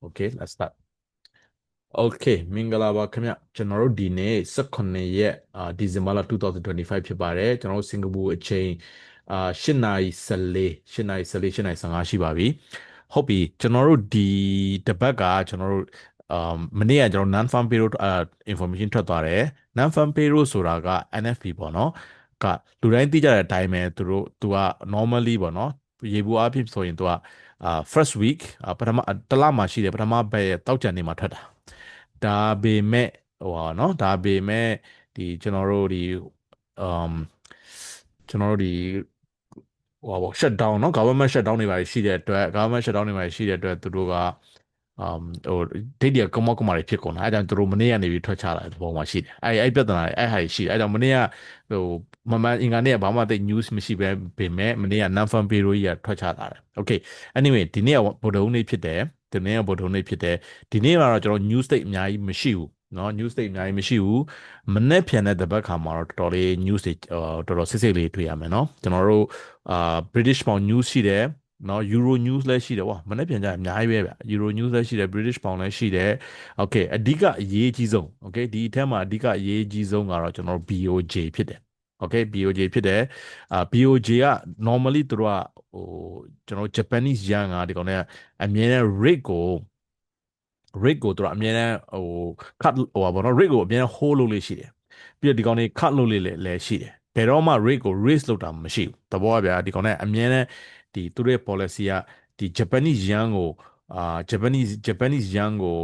Okay, let's start. Okay, မင်္ဂလာပါခင်ဗျကျွန်တော်တို့ဒီနေ့18ရက်ဒီဇင်ဘာလ2025ဖြစ်ပါတယ်ကျွန်တော်တို့စင်ကာပူအချိန်8:14 8:14 8:15ရှိပါပြီဟုတ်ပြီကျွန်တော်တို့ဒီတပတ်ကကျွန်တော်တို့မနေ့ကကျွန်တော် non farm payroll information ထွက်သွားတယ် non farm payroll ဆိုတာက NFP ပေါ့နော်ကလူတိုင်းသိကြတဲ့အတိုင်းပဲသူက normally ပေါ့နော်ရေဘူးအဖြစ်ဆိုရင်သူကfirst week ပထမတစ်လမှာရှိတယ်ပထမဘက်ရဲ့တောက်ကြံနေမှာထွက်တာဒါပေမဲ့ဟိုပါနော်ဒါပေမဲ့ဒီကျွန်တော်တို့ဒီ um ကျွန်တော်တို့ဒီဟိုပါ shut down เนาะ government shut down တွေပါရှိတဲ့အတွက် government shut down တွေပါရှိတဲ့အတွက်သူတို့ကဟိုဒိတ်တွေကမောက်ကမာတွေဖြစ်ကုန်တာအဲဒါကြောင့်သူတို့မနေ့ကနေပြီးထွက်ချလာတဲ့ပုံမှာရှိတယ်အဲပြဿနာအဲဟာရှိတယ်အဲကြောင့်မနေ့ကဟိုမအင်္ဂါနေ့ကဘာမှသိ news မရှိပဲပေမဲ့မနေ့က non farm payroll ကြီးကထွက်ချလာတယ် okay anyway ဒီနေ့ကဗုဒ္ဓဟူးနေ့ဖြစ်တယ်ဒီနေ့ကဗုဒ္ဓဟူးနေ့ဖြစ်တယ်ဒီနေ့ကတော့ကျွန်တော် news state အများကြီးမရှိဘူးเนาะ news state အများကြီးမရှိဘူးမနေ့ဖြန်တဲ့တပတ်ခါမှာတော့တော်တော်လေး news တွေတော်တော်စစ်စစ်လေးတွေ့ရမယ်เนาะကျွန်တော်တို့British Pound news ရှိတယ်နော် Euro news လည်းရှိတယ်ဝါမနေ့ပြန်ကြအများကြီးပဲဗျ Euro news လည်းရှိတယ် British Pound လည်းရှိတယ် Okay အဓိကအရေးကြီးဆုံး Okay ဒီအထက်မှာအဓိကအရေးကြီးဆုံးကတော့ကျွန်တော်တို့ BOJ ဖြစ်တယ် Okay BOJ ဖြစ်တယ်BOJ က normally သူတို့ကဟိုကျွန်တော် Japanese yen ကဒီကောင်နဲ့အမြဲတမ်း rate ကိုသူတို့အမြဲတမ်းcut ဟိုပါဘောနော် rate ကိုအမြဲတမ်း hold လုပ်လေးရှိတယ်ပြီးတော့ဒီကောင်တွေ cut လုပ်လေးလည်းရှိတယ်ဘယ်တော့မှ rate ကို raise လုပ်တာမရှိဘူးတဘောကဗျာဒီကောင်နဲ့အမြဲတမ်းဒီသူတို့ရဲ့ policy ကဒီ Japanese yen ကိုJapanese yen ကို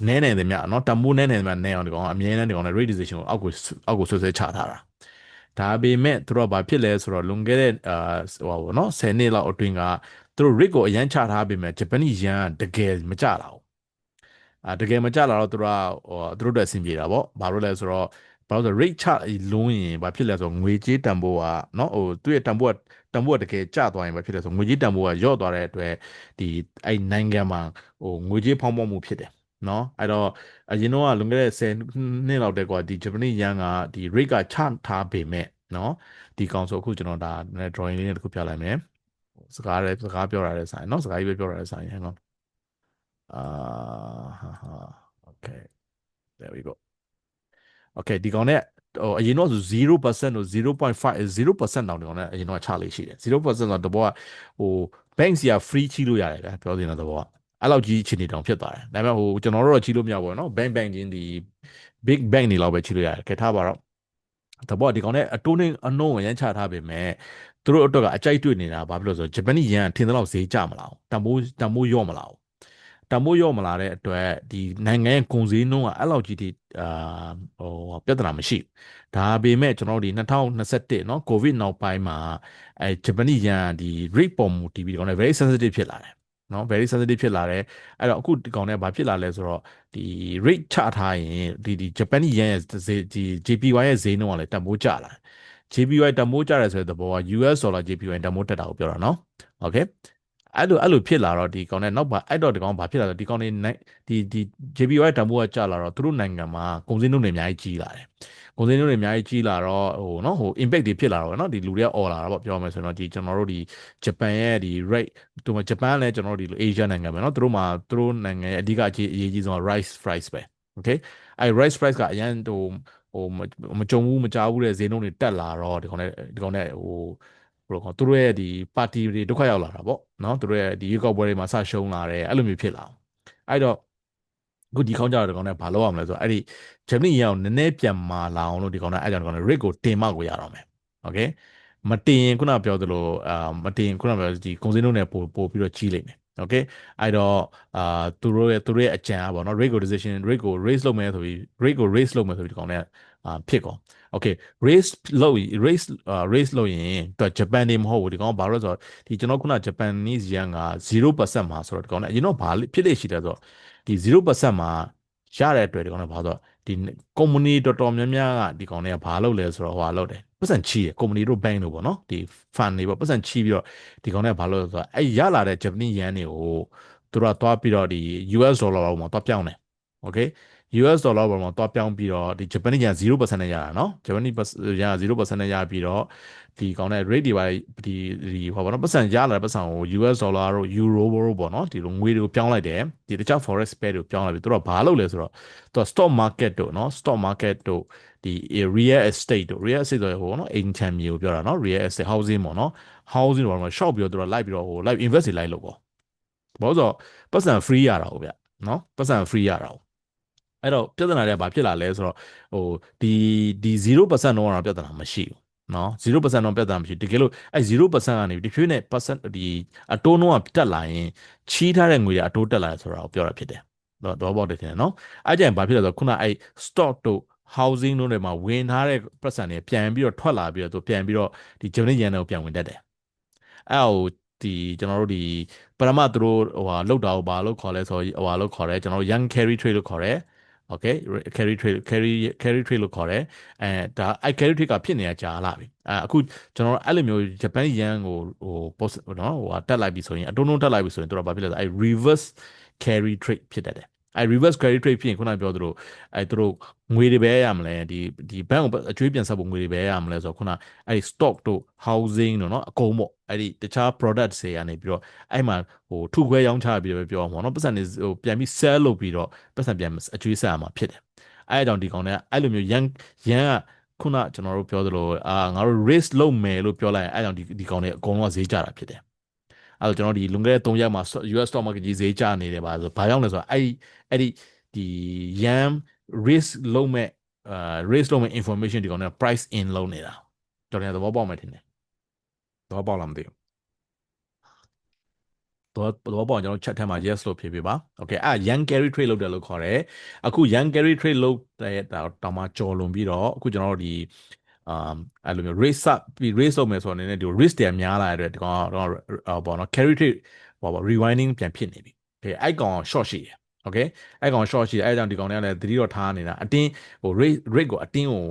နည်းနေတယ်မြတ်เนาะတမိုးနည်းနေတယ်မြတ်နည်းအောင်ဒီကောင်အမြဲတမ်းဒီကောင်နဲ့ rate decision ကိုအောက်ကိုဆွဲချထားတာဒါပေမဲ့သူတို့ကဘာဖြစ်လဲဆိုတော့လွန်ခဲ့တဲ့ဟိုပါဘောနော်10နှစ်လောက်အတွင်းကသူတို့ rate ကိုအရန်ချထားပေမဲ့ Japanese yen ကတကယ်မကျလာဘူးတကယ်မကြလာတော့သူတို့ကသူတို့အတွက်အဆင်ပြေတာပေါ့ဘာလို့လဲဆိုတော့ဘာလို့လဲဆို rate ချလုံးရင်ဘာဖြစ်လဲဆိုတော့ငွေကြေးတန်ဖိုးကเนาะသူ့ရဲ့တန်ဖိုးကတကယ်ကျသွားရင်ဘာဖြစ်လဲဆိုငွေကြေးတန်ဖိုးကညော့သွားတဲ့အတွက်ဒီအဲ့နိုင်ငံမှာငွေကြေးဖောင်းပွမှုဖြစ်တယ်เนาะအဲ့တော့အရင်တော့ကလွန်ခဲ့တဲ့10နှစ်လောက်တည်းကဒီ Japanese yen ကဒီ rate ကချထားပေမဲ့เนาะဒီကောင်ဆိုအခုကျွန်တော်ဒါ drawing လေးနဲ့တစ်ခုပြလိုက်မယ်စကားပြောရတဲ့ဆိုင်เนาะစကားကြီးပဲပြောရတဲ့ဆိုင်ဟဲ့နော်okay there we go okay ဒီကောင်နဲ့အရင်တော့ဆို0%တို့0.5 0%တောင်ဒီကောင်နဲ့အရင်တော့ချလေးရှိတယ်0%တော့တဘောကbank စီက free ချီလို့ရတယ်ဗျာပြောနေတာတဘောကအဲ့လောက်ကြီးအခြေအနေတောင်ဖြစ်သွားတယ်ဒါပေမဲ့ကျွန်တော်တို့တော့ချီလို့မရဘူးเนาะ bank ချင်းဒီ big bank တွေလောက်ပဲချီလို့ရတယ်ခဲထားပါတော့တဘောဒီကောင်နဲ့အတိုးနှင်းအနှုံးကိုရမ်းချထားပေမဲ့သူတို့အတွက်ကအကြိုက်တွေ့နေတာဘာဖြစ်လို့ဆိုတော့ Japanese yen ထင်သလောက်ဈေးကျမလာဘူးတန်ဖိုးရော့မလာဘူးတန်ဖိုးရော့မလာတဲ့အတွက်ဒီနိုင်ငံရဲ့ကုန်စည်နှုန်းကအဲ့လောက်ကြီးဒီပြဿနာမရှိဘူးဒါပေမဲ့ကျွန်တော်တို့ဒီ2021เนาะကိုဗစ်နောက်ပိုင်းမှာဂျပန်ယန်ဒီ rate ပေါ်မူတည်ပြီးတော့ very sensitive ဖြစ်လာတယ်เนาะ very sensitive ဖြစ်လာတယ်အဲ့တော့အခုဒီကောင်နဲ့ဘာဖြစ်လာလဲဆိုတော့ဒီ rate ချထားရင်ဒီဂျပန်ယန်ရဲ့ဒီ JPY ရဲ့ဈေးနှုန်းကလည်းတန်ဖိုးကျလာတယ် JPY တန်ဖိုးကျတယ်ဆိုတဲ့သဘောက US dollar JPY တန်ဖိုးတက်တာကိုပြောတာเนาะ okay အဲ့လိုဖြစ်လာတော့ဒီကောင်နဲ့နောက်ပါအဲ့တော့ဒီကောင်ဘာဖြစ်လာလဲဒီကောင်နေဒီ JPY တန်ဖိုးကကျလာတော့သူတို့နိုင်ငံမှာကုန်စည်နှုန်းတွေအများကြီးကြီးလာတယ်ကုန်စည်နှုန်းတွေအများကြီးကြီးလာတော့နော်impact တွေဖြစ်လာတော့နော်ဒီလူတွေကអော်လာတာပေါ့ပြောမယ်ဆိုတော့ဒီကျွန်တော်တို့ဒီဂျပန်ရဲ့ဒီ rate သူကဂျပန်လည်းကျွန်တော်တို့ဒီလို Asia နိုင်ငံပဲနော်သူတို့နိုင်ငံရဲ့အဓိကအရေးကြီးဆုံးက rice price ပဲ okay အဲ့ rice price ကအရင်မကြုံဘူးမကြားဘူးတဲ့ဈေးနှုန်းတွေတက်လာတော့ဒီကောင်နဲ့ဘယ်လိုခေါ်သူတို့ရဲ့ဒီပါတီတွေဒုက္ခရောက်လာတာပေါ့နော်သူတို့ရဲ့ဒီရွေးကောက်ပွဲတွေမှာဆရှုံးလာတယ်အဲ့လိုမျိုးဖြစ်လာအောင်အဲ့တော့အခုဒီခေါင်းကြတော့ဒီကောင်နဲ့ဘာလုပ်ရမလဲဆိုတော့အဲ့ဒီဂျမနီရအောင်နည်းနည်းပြန်မာလာအောင်လို့ဒီကောင်နဲ့အဲ့ကြောင့်ဒီကောင်နဲ့ rate ကိုတင်မှကိုရတော့မယ် okay မတင်ရင်ခုနပြောသလိုမတင်ခုနပြောဒီကုန်စည်နှုန်းနဲ့ပို့ပြီးတော့ကြီးလိမ့်မယ် okay အဲ့တော့သူတို့ရဲ့အကြံอ่ะပေါ့နော် rate ကို decision rate ကို raise လုပ်မယ်ဆိုပြီး rate ကို raise လုပ်မယ်ဆိုပြီးဒီကောင်နဲ့ဖြစ်ကုန် okay raise လုပ်ရင်သူဂျပန်နေမဟုတ်ဘူးဒီကောင်ဘာလို့လဲဆိုတော့ဒီကျွန်တော်ခုန Japanese yen က0%မှာဆိုတော့ဒီကောင်နဲ့အရင်တော့ဘာဖြစ်လေရှိတယ်ဆိုတော့ဒီ0%မှာရတဲ့အတွက်ဒီကောင်နဲ့ဘာဆိုတော့ဒီ company တော်တော်များများကဒီကောင်နဲ့ဘာလုပ်လဲဆိုတော့ဟိုလုပ်တယ်ပတ်စံချီးရ company တို့ bank တို့ပေါ့နော်ဒီ fund တွေပေါ့ပတ်စံချီးပြီးတော့ဒီကောင်နဲ့ဘာလုပ်လဲဆိုတော့အဲ့ရလာတဲ့ Japanese yen တွေကိုသူတို့ကသွားပြီးတော့ဒီ US dollar ပေါ်မှာသွားပြောင်းတယ် okay US ဒေါ်လာပေါ်မှာသွားပြောင်းပြီးတော့ဒီ Japanese yen 0%နဲ့ရတာเนาะ Japanese yen 0%နဲ့ရပြီးတော့ဒီကောင်းတဲ့ rate တွေပါဒီဟောပါတော့ပတ်စံရလာတဲ့ပတ်စံကို US ဒေါ်လာတို့ euro တို့ပေါ့เนาะဒီလိုငွေတွေကိုပြောင်းလိုက်တယ်ဒီတခြား forex pair တွေကိုပြောင်းလိုက်ပြီးသူတို့ကဘာလုပ်လဲဆိုတော့သူက stock market တို့เนาะ stock market တို့ဒီ real estate တို့ real estate ဆိုဟိုเนาะအိမ်ချမ်းမြေကိုပြောတာเนาะ real estate housing ပေါ့เนาะ housing တော့ shop ပြီးတော့သူတို့လိုက်ပြီးတော့ဟို live invest တွေလိုက်လို့ပေါ့ဘာလို့ဆိုတော့ပတ်စံ free ရတာဟုတ်ဗျเนาะပတ်စံ free ရတာအဲ့တော့ပြဿနာတွေကဘာဖြစ်လာလဲဆိုတော့ဟိုဒီ0%တော့ပြဿနာမရှိဘူးเนาะ0%တော့ပြဿနာမရှိတကယ်လို့အဲ့0%ကနေဒီဖြည်းနဲ့ percent ဒီအတိုးနှုန်းကတက်လာရင်ချီးထားတဲ့ငွေတွေအတိုးတက်လာဆိုတာကိုပြောတာဖြစ်တယ်တော့ပေါက်တယ်ထင်တယ်เนาะအဲ့ကြရင်ဘာဖြစ်လဲဆိုတော့ခုနအဲ့ stock တို့ housing တို့တွေမှာဝင်ထားတဲ့ပတ်စံတွေပြန်ပြီးတော့ထွက်လာပြီးတော့သူပြန်ပြီးတော့ဒီဂျပန်ရန်တွေကိုပြန်ဝင်တတ်တယ်အဲ့ဟိုဒီကျွန်တော်တို့ဒီပရမတ်သူတို့ဟိုဟာလောက်တာကိုဘာလို့ခေါ်လဲဆိုတော့ဟိုဟာလို့ခေါ်တယ်ကျွန်တော်တို့ young carry trade လို့ခေါ်တယ် okay carry trade လို့ခေါ်တယ်အဲဒါအဲ့ carry trade ကဖြစ်နေတာကြာလာပြီအခုကျွန်တော်တို့အဲ့လိုမျိုးဂျပန်ယန်ကိုဟို post နော်ဟိုတက်လိုက်ပြီဆိုရင်အတုံးတုံးတက်လိုက်ပြီဆိုရင်တို့ကဘာဖြစ်လဲဆိုအဲ့ reverse carry trade ဖြစ်တတ်တယ်အဲ့ reverse carry trade ဖြစ်ရင်ခုနပြောသလိုအဲ့တို့ငွေတွေပဲရမလဲဒီဘဏ်ကိုအကျွေးပြန်ဆက်ဖို့ငွေတွေပဲရမလဲဆိုတော့ခုနအဲ့ stock တို့ housing တို့နော်အကုန်ပေါ့အဲ့ဒီတခြား products တွေကနေပြီးတော့အဲ့မှာဟိုထုခွဲရောင်းချပြီးတော့ပြောအောင်ပေါ့နော်ပတ်စံတွေဟိုပြန်ပြီး sell လုပ်ပြီးတော့ပတ်စံပြန်အကျွေးဆက်ရမှာဖြစ်တယ်အဲ့အကြောင်းဒီကောင်တွေကအဲ့လိုမျိုးရန်ကခုနကျွန်တော်တို့ပြောသလိုငါတို့ raise လုပ်မယ်လို့ပြောလိုက်ရင်အဲ့ကြောင့်ဒီကောင်တွေအကုန်လုံးဈေးကျတာဖြစ်တယ်အဲ့တော့ကျွန်တော်ဒီလွန်ခဲ့တဲ့3ရက်မှာ US stock market ကြီးဈေးကျနေတယ်ပါဆိုဘာကြောင့်လဲဆိုတော့အဲ့ဒီ yam risk လုံးမဲ့risk လုံးမဲ့ information ဒီကောင်တွေက price in လုံးနေတာကျွန်တော်သဘောပေါက်မယ်ထင်တယ်သဘောပေါက်လားမသိဘူးတော့ပေါ့ကျွန်တော် chat ထဲမှာ yes လို့ဖြေပေးပါ okay young carry trade လုပ်တယ်လို့ခေါ်တယ်အခု young carry trade လုပ်တဲ့တောင်မှကြော်လွန်ပြီးတော့အခုကျွန်တော်တို့ဒီအဲ့လိုမျိုး race up ပြီး race လုပ်မယ်ဆိုတော့နည်းနည်းဒီ risk တွေများလာတဲ့အတွက်ဒီကောင်တော့ပေါ့နော် carry trade ပေါ့ rewinding ပြန်ဖြစ်နေပြီ okay အဲ့ကောင် short ရှိတယ် okay အဲ့ကောင် short ရှိတယ်အဲ့ကြောင့်ဒီကောင်တွေကလည်းသတိတော့ထားနေတာအတင်းဟို rate ကိုအတင်းဟို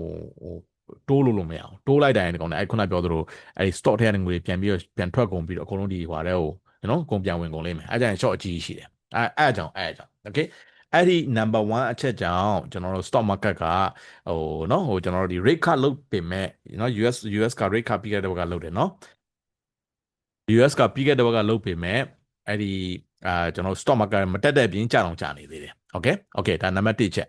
တိုးလို့မရအောင်တိုးလိုက်တိုင်းဒီကောင်တွေအဲ့ခုနပြောသလိုအဲ့ stock ထဲကနေငွေပြန်ပြီးတော့ပြန်ထွက်ကုန်ပြီးတော့အကုန်လုံးဒီဟွာတဲ့ဟိုနော်ကုန်ပြန်ဝင်ကုန်လိမ့်မယ်အဲ့ကြရင် short အကြီးရှိတယ်အဲ့အကြောင်း okay အဲ့ဒီ number 1အချက်ကြောင့်ကျွန်တော်တို့ stock market ကဟိုနော်ဟိုကျွန်တော်တို့ဒီ rate cut လုပ်ပင်မဲ့နော် US က rate cut ပြီးခဲ့တဲ့ဘက်ကလုပ်တယ်နော် US ကပြီးခဲ့တဲ့ဘက်ကလုပ်ပင်မဲ့အဲ့ဒီကျွန်တော် stock market မတက်တဲ့ပြင်ကြအောင်ကြာနေသေးတယ် okay ဒါနံပါတ်1ချက်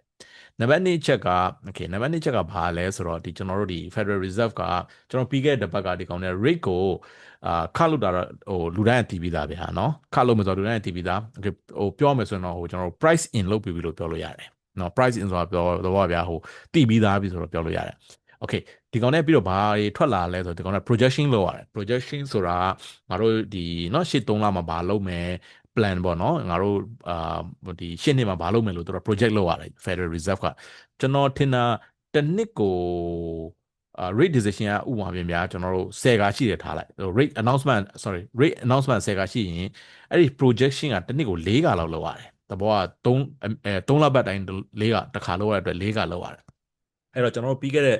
နံပါတ်2ချက်က okay နံပါတ်2ချက်ကဘာလဲဆိုတော့ဒီကျွန်တော်တို့ဒီ Federal Reserve ကကျွန်တော်ပြီးခဲ့တဲ့ဘက်ကဒီကောင်တဲ့ rate ကိုခါလို့တာတော့ဟိုလူတိုင်းတည်ပြီးသားဗျာနော်ခါလို့မဆိုလူတိုင်းတည်ပြီးသား okay ဟိုပြောမယ်ဆိုရင်တော့ဟိုကျွန်တော်တို့ price in လုပ်ပြီးလို့ပြောလို့ရတယ်နော် price in ဆိုတာပြောတော့ဗျာဟိုတည်ပြီးသားပြီဆိုတော့ပြောလို့ရတယ် okay ဒီကောင်နဲ့ပြီးတော့ဘာတွေထွက်လာလဲဆိုတော့ဒီကောင်နဲ့ projection လုပ်ရတယ် projection ဆိုတာငါတို့ဒီเนาะရှေ့3လမှာဘာလုပ်မယ် plan ပေါ့เนาะငါတို့ဒီရှေ့နှစ်မှာဘာလုပ်မယ်လို့သူတို့ project လုပ်ရတယ် Federal Reserve ကကျွန်တော်ထင်တာတစ်နှစ်ကိုrate decision ကဥပမာပြင်များကျွန်တော်တို့10ကရှိတယ်ထားလိုက် rate announcement rate announcement 10ကရှိရင်အဲ့ဒီ projection ကတစ်နှစ်ကို4ကလောက်လုပ်ရတယ်တဘောက3လပတ်တိုင်း4ကတစ်ခါလုပ်ရတဲ့အတွက်4ကလုပ်ရတယ်အဲ့တော့ကျွန်တော်တို့ပြီးခဲ့တဲ့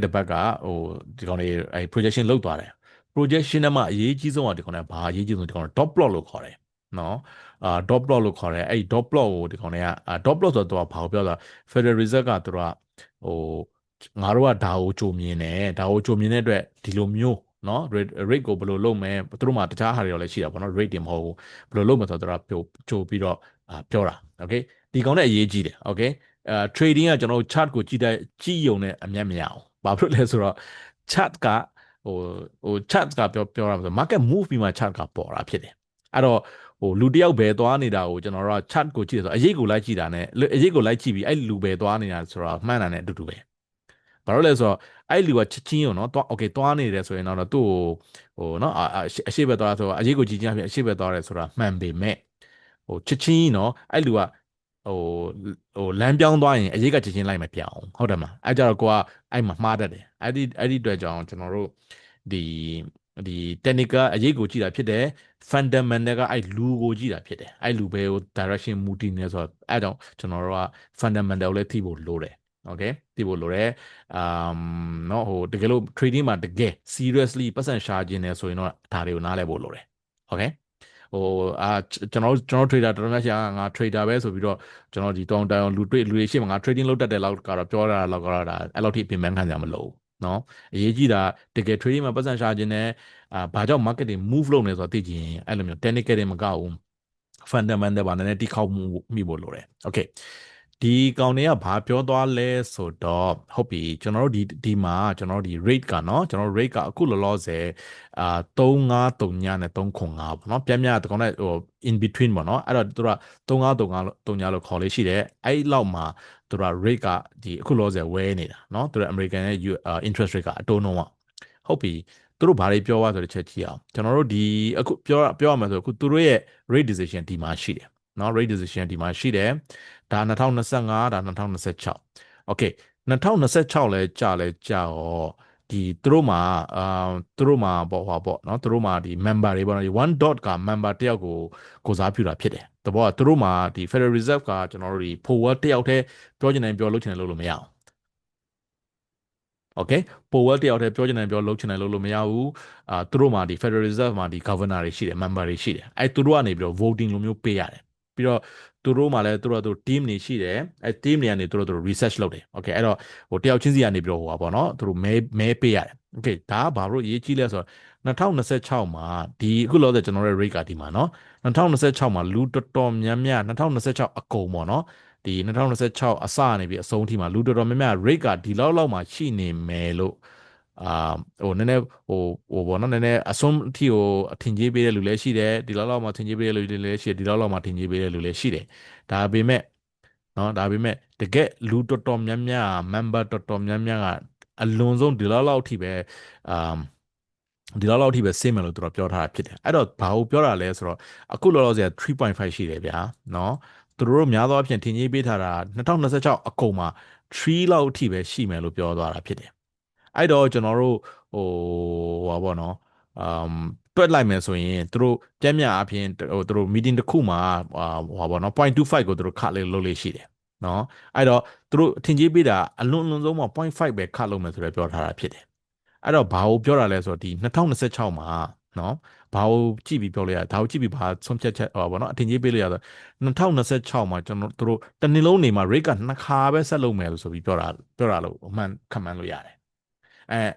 တစ်ပတ်ကဟိုဒီကောင်တွေအဲ projection လုပ်သွားတယ် projection နဲ့မှအရေးကြီးဆုံးကဒီကောင်တွေဘာအရေးကြီးဆုံးဒီကောင် dot plot လို့ခေါ်တယ်နော်dot plot လို့ခေါ်တယ်အဲ့ dot plot ကိုဒီကောင်တွေကdot plot ဆိုတော့သူကဘာကိုပြောတာ Federal Reserve ကသူကဟိုငါတို့ကဒါကိုကြိုမြင်တယ်ဒါကိုကြိုမြင်တဲ့အတွက်ဒီလိုမျိုးနော် rate ကိုဘယ်လိုလုပ်မယ်သူတို့မှာတခြားဟာတွေရောလည်းရှိတာပေါ့နော် rate တွေမဟုတ်ဘူးဘယ်လိုလုပ်မလဲဆိုတော့သူကကြိုပြီးတော့ပြောတာ okay ဒီကောင်နဲ့အရေးကြီးတယ် okay trading ကကျွန်တော်တို့ chart ကိုကြည့်ရုံနဲ့အမြတ်မရအောင်ဘာဖြစ်လို့လဲဆိုတော့ chart ကchart ကပြောတာဆို market move ပြီးမှ chart ကပေါ်တာဖြစ်တယ်အဲ့တော့ဟိုလူတယောက်ပဲသွားနေတာကိုကျွန်တော်တို့က chart ကိုကြည့်တယ်ဆိုအရေးကိုလိုက်ကြည့်တာနဲ့အရေးကိုလိုက်ကြည့်ပြီးအဲ့လူပဲသွားနေတာဆိုတော့မှန်းတာနဲ့အတူတူပဲဘာလို့လဲဆိုတော့အဲ့လူကချက်ချင်းရောနော်သွား okay သွားနေတယ်ဆိုရင်တော့သူ့ဟိုနော်အရှိပဲသွားဆိုတော့အရေးကိုကြည့်ချင်းအဖြစ်အရှိပဲသွားတယ်ဆိုတာမှန်ပေမဲ့ဟိုချက်ချင်းနော်အဲ့လူကဟိုလမ်းပြောင်းသွားရင်အရေးကချက်ချင်းလိုက်မပြောင်းဟုတ်တယ်မလားအဲ့ကြတော့ကိုကအဲ့မှာမှားတတ်တယ်အဲ့ဒီအတွက်ကြောင့်ကျွန်တော်တို့ဒီ technical အရေးကိုကြည့်တာဖြစ်တယ် fundamental ကအဲ့လူကိုကြည့်တာဖြစ်တယ်အဲ့လူပဲကို direction မူတည်နေဆိုတော့အဲ့ကြောင့်ကျွန်တော်တို့က fundamental လည်းသိဖို့လိုတယ် okay သိဖို့လိုတယ်နော်ဟိုတကယ်လို့ trading မှာတကယ် seriously ပတ်စံရှာခြင်းနေဆိုရင်တော့ဒါတွေကိုနားလည်ဖို့လိုတယ် okay ဟိုကျွန်တော် trader တော်တော်များများငါ trader ပဲဆိုပြီးတော့ကျွန်တော်ဒီတောင်းတန်လူတွေရှိမှငါ trading လုပ်တတ်တဲ့လောက်ကတော့ပြောတာလောက်ကတော့ဒါအဲ့လောက်ထိပြင်ပန်းခံကြမလို့နော်အရေးကြီးတာတကယ် trading မှာပတ်စံရှာခြင်းနဲ့ဘာကြောင့် market တွေ move လုပ်နေဆိုတော့သိချင်အဲ့လိုမျိုး technical တွေမကောက်ဘူး fundamental ဘာနဲ့တိခောက်မှုမိဖို့လိုတယ် okay ဒီကောင်တွေကဘာပြောသွားလဲဆိုတော့ဟုတ်ပြီကျွန်တော်တို့ဒီမှာကျွန်တော်တို့ဒီ rate ကနော်ကျွန်တော်တို့ rate ကအခုလောလောဆယ်3539နဲ့305ပေါ့နော်ပြန်ပြန်ဒီကောင်နဲ့ဟို in between ပေါ့နော်အဲ့တော့သူက3539လို့ခေါ်လေးရှိတယ်အဲ့လောက်မှာသူက rate ကဒီအခုလောလောဆယ်ဝဲနေတာနော်သူက American ရဲ့ interest rate ကအတိုးနှုန်းอ่ะဟုတ်ပြီသူတို့ဘာတွေပြောသွားဆိုတဲ့ချက်ကြည့်အောင်ကျွန်တော်တို့ဒီအခုပြောရမှာဆိုအခုသူတို့ရဲ့ rate decision ဒီမှာရှိတယ်နော် rate decision ဒီမှာရှိတယ်ဒါ2025ဒါ2026 okay 2026လဲကြာရောဒီသူတို့မှာသူတို့မှာပေါ့နော်သူတို့မှာဒီ member တွေပေါ့နော်ဒီ1 dot က member တယောက်ကိုစားပြုတာဖြစ်တယ်တဘောကသူတို့မှာဒီ Federal Reserve ကကျွန်တော်တို့ဒီ forward တယောက်တည်းပြောချင်တယ်ပြောလုပ်ချင်တယ်လို့မရအောင် okay ပိုဝဲတယောက်တည်းပြောချင်တယ်ပြောလုပ်ချင်တယ်လို့မရဘူးသူတို့မှာဒီ Federal Reserve မှာဒီ governor တွေရှိတယ် member တွေရှိတယ်အဲသူတို့ကနေပြီးတော့ voting လိုမျိုးပေးရတယ်ပြီးတော့သူတို့မှာလည်းသူတို့ team တွေရှိတယ်အဲ team တွေကနေသူတို့ research လုပ်တယ် okay အဲ့တော့ဟိုတယောက်ချင်းစီကနေပြီးတော့ဟိုပါပေါ့နော်သူတို့မဲပေးရတယ် okay ဒါကဘာလို့အရေးကြီးလဲဆိုတော့2026မှာဒီအခုလောဆယ်ကျွန်တော်ရဲ့ rate ကဒီမှာနော်2026မှာလူတော်တော်များများ2026အကုန်ပေါ့နော်ဒီ2026အစနေပြီးအဆုံးထိမှာလူတော်တော်များများ rate ကဒီလောက်မှာရှိနေမယ်လို့အာဟိုနည်းနည်းဟိုဘောနော်နည်းနည်းအဆုံးအထိကိုအထင်ကြီးပေးတဲ့လူလည်းရှိတယ်ဒီလောက်မှာထင်ကြီးပေးတဲ့လူတွေလည်းရှိတယ်ဒီလောက်မှာထင်ကြီးပေးတဲ့လူလည်းရှိတယ်ဒါပေမဲ့နော်ဒါပေမဲ့တကယ်လူတော်တော်များများ member တော်တော်များများကအလွန်ဆုံးဒီလောက်အထိပဲအာဒီလောက်အထိပဲစေးမယ်လို့သူတို့ပြောထားတာဖြစ်တယ်အဲ့တော့ဘာကိုပြောတာလဲဆိုတော့အခုလောလောဆယ်3.5ရှိတယ်ဗျာနော်သူတို့များသောအားဖြင့်ထင်ကြီးပေးထားတာ2026အကုန်မှာ3လောက်အထိပဲရှိမယ်လို့ပြောသွားတာဖြစ်တယ်အဲ့တော့ကျွန်တော်တို့ဟိုဟာပေါ့နော်အမ်တွက်လိုက်မယ်ဆိုရင်သူတို့ပြည့်မြတ်အပြင်ဟိုသူတို့ meeting တစ်ခုမှာဟိုပါနော်0.25ကိုသူတို့ခတ်လေးလုပ်လေးရှိတယ်နော်အဲ့တော့သူတို့ထင်ကြီးပေးတာအလွန်ဆုံးမှာ0.5ပဲခတ်လုပ်မယ်ဆိုတော့ပြောထားတာဖြစ်တယ်အဲ့တော့ဘာကိုပြောတာလဲဆိုတော့ဒီ2026မှာနော်ဘာကိုကြည့်ပြီးပြောလို့ရဒါကိုကြည့်ပြီးဘာဆုံးဖြတ်ချက်ဟောပါတော့အထင်ကြီးပေးလို့ရဆို2026မှာကျွန်တော်တို့တနည်းလုံးနေမှာ rate ကနှစ်ခါပဲဆက်လုပ်မယ်လို့ဆိုပြီးပြောတာလို့အမှန်ခံမှန်းလို့ရတယ်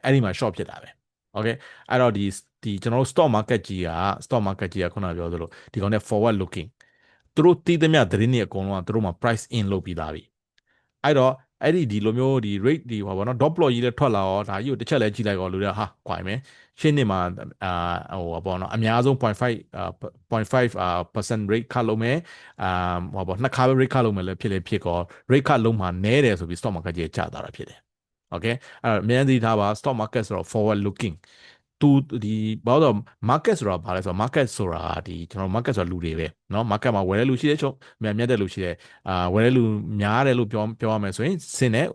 အဲ့ဒီမှာ short ဖြစ်တာပဲ okay အဲ့တော့ဒီကျွန်တော်တို့ stock market ကြီးကခုနပြောသလိုဒီကောင်နဲ့ forward looking သူတို့တည်သမျှသတင်းတွေအကုန်လုံးကသူတို့မှာ price in လုပ်ပြီးသားပြီအဲ့တော့အဲ့ဒီလိုမျိုးဒီ rate ဒီဟောပါတော့ dot plot ကြီးလည်းထွက်လာရောဒါကြီးကိုတစ်ချက်လဲကြည့်လိုက်ရောလူတွေကဟာခွိုင်မယ်ရှင်းနေမှာဟိုပေါ့နော်အများဆုံး0.5 percent rate ခတ်လုံးမယ်ဟောပေါ့နှစ်ခါပဲ rate ခတ်လုံးမယ်လည်းဖြစ်ကော rate ခတ်လုံးမှာနဲတယ်ဆိုပြီး stock market ကြီးကျသွားတာဖြစ်တယ် okay အဲ့တော့အများကြီးထားပါ stock market ဆိုတော့ forward looking သူဒီဘာလို့ market ဆိုတာဘာလဲဆိုတော့ market ဆိုတာဒီကျွန်တော် market ဆိုတာလူတွေပဲเนาะ market မှာဝယ်တဲ့လူရှိတယ်ချုပ်မြတ်တဲ့လူရှိတယ်ဝယ်တဲ့လူများတယ်လို့ပြောရမယ်ဆိုရင်စင်တယ်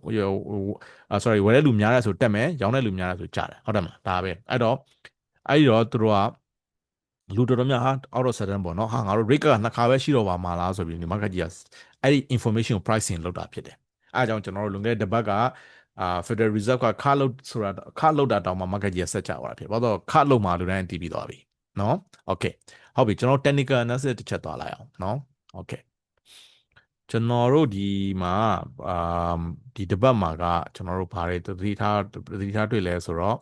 sorry ဝယ်တဲ့လူများတယ်ဆိုတက်မယ်ရောင်းတဲ့လူများတယ်ဆိုကျတယ်ဟုတ်တယ်မလားဒါပဲအဲ့တော့သူတို့ကလူတော်တော်များဟာ out of sudden ပေါ့เนาะဟာငါတို့ rate ကနှစ်ခါပဲရှိတော့ပါမှာလားဆိုပြီးဒီ market ကြီးကအဲ့ဒီ information ကို pricing လုပ်တာဖြစ်တယ်အဲ့အကြောင်းကျွန်တော်တို့လွန်ခဲ့တဲ့တစ်ပတ်ကFederal Reserve ကခါလုတ်ဆိုတာခါလုတ်တာတောင်မှ market ကြီးဆက်ကြသွားတာဖြစ်ဘာလို့ခါလုတ်မှလူတိုင်းတည်ပြီးသွားပြီเนาะ okay ဟုတ်ပြီကျွန်တော် technical analysis တစ်ချက်သွားလိုက်အောင်เนาะ okay ကျွန်တော်တို့ဒီမှာဒီတစ်ပတ်မှာကကျွန်တော်တို့ဘာတွေသတိထားတွေ့လဲဆိုတော့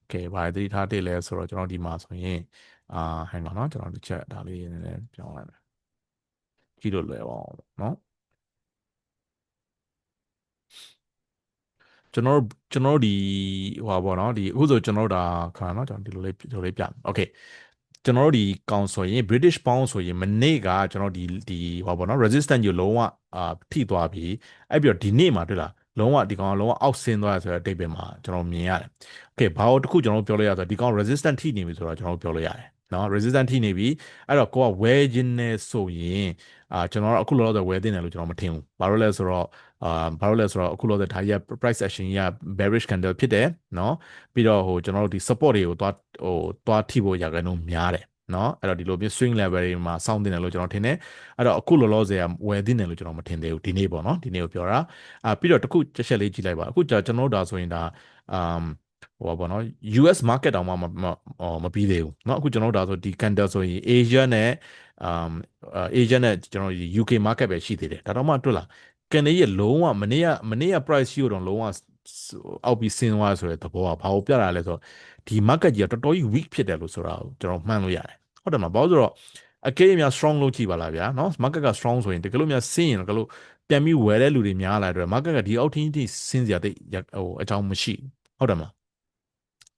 okay ဘာတွေသတိထားတွေ့လဲဆိုတော့ကျွန်တော်ဒီမှာဆိုရင်ဟန်ပါเนาะကျွန်တော်တစ်ချက်ဒါလေးနည်းနည်းပြောင်းလိုက်မယ်ကြည့်လို့လွယ်ပါအောင်เนาะကျွန်တော်တို့ဒီဟိုပါပေါ့နော်ဒီအခုဆိုကျွန်တော်တို့ဒါခဏနော်ကျွန်တော်ဒီလိုလေးပြโอเคကျွန်တော်တို့ဒီကောင်ဆိုရင် British Pound ဆိုရင်မနေ့ကကျွန်တော်ဒီဟိုပါပေါ့နော် resistance ကြီးလုံးဝထိသွားပြီအဲ့ပြီးတော့ဒီနေ့မှာတွေ့လားလုံးဝဒီကောင်လုံးဝအောက်ဆင်းသွားရဆိုတဲ့အတိတ်ပဲမှာကျွန်တော်မြင်ရတယ်โอเคဘာလို့တခုကျွန်တော်ပြောလို့ရဆိုတော့ဒီကောင် resistance ထိနေပြီဆိုတော့ကျွန်တော်ပြောလို့ရတယ်နော် resistance ထိနေပြီအဲ့တော့ကိုက wear ခြင်းနဲ့ဆိုရင်ကျွန်တော်တို့အခုလောလောဆယ် wear တင်တယ်လို့ကျွန်တော်မထင်ဘူးဘာလို့လဲဆိုတော့ဘာလို့လဲဆိုတော့အခုလောဆယ်ဒါကြီးက price action ကြီးက bearish candle ဖြစ်တယ်เนาะပြီးတော့ဟိုကျွန်တော်တို့ဒီ support တွေကိုသွားထိဖို့ရာခိုင်နှုန်းများတယ်เนาะအဲ့တော့ဒီလိုမျိုး swing level တွေမှာစောင့်တင်တယ်လို့ကျွန်တော်ထင်တယ်အဲ့တော့အခုလောလောဆယ်ကဝယ်တင်တယ်လို့ကျွန်တော်မထင်သေးဘူးဒီနေ့ပေါ့เนาะဒီနေ့ကိုပြောတာပြီးတော့တစ်ခုချက်လေးကြည့်လိုက်ပါအခုကျွန်တော်တို့ဒါဆိုရင်ဒါ ဟိုပါဘောနော် US market တောင်မပြီးသေးဘူးเนาะအခုကျွန်တော်တို့ဒါဆိုဒီ candle ဆိုရင် Asia နဲ့ um Asia နဲ့ကျွန်တော်ဒီ UK market ပဲရှိသေးတယ်ဒါတော့မှတွေ့လား candle ရဲ့လုံးဝမနေ့က price ရှိတော့လုံးဝအောက်ပြီးဆင်းသွားဆိုတဲ့သဘောကဘာကိုပြတာလဲဆိုတော့ဒီ market ကြီးကတော်တော်ကြီး weak ဖြစ်တယ်လို့ဆိုတာကိုကျွန်တော်မှန်းလို့ရတယ်ဟုတ်တယ်မလားဘာလို့ဆိုတော့အကယ်၍များ strong လို့ကြည့်ပါလားဗျာเนาะ market က strong ဆိုရင်တကယ်လို့များဆင်းရင်တကယ်လို့ပြန်ပြီးဝယ်တဲ့လူတွေများလာတဲ့အတွက် market ကဒီအောက်ထင်းထိဆင်းစရာတိတ်ဟိုအကြောင်းမရှိဟုတ်တယ်မလာ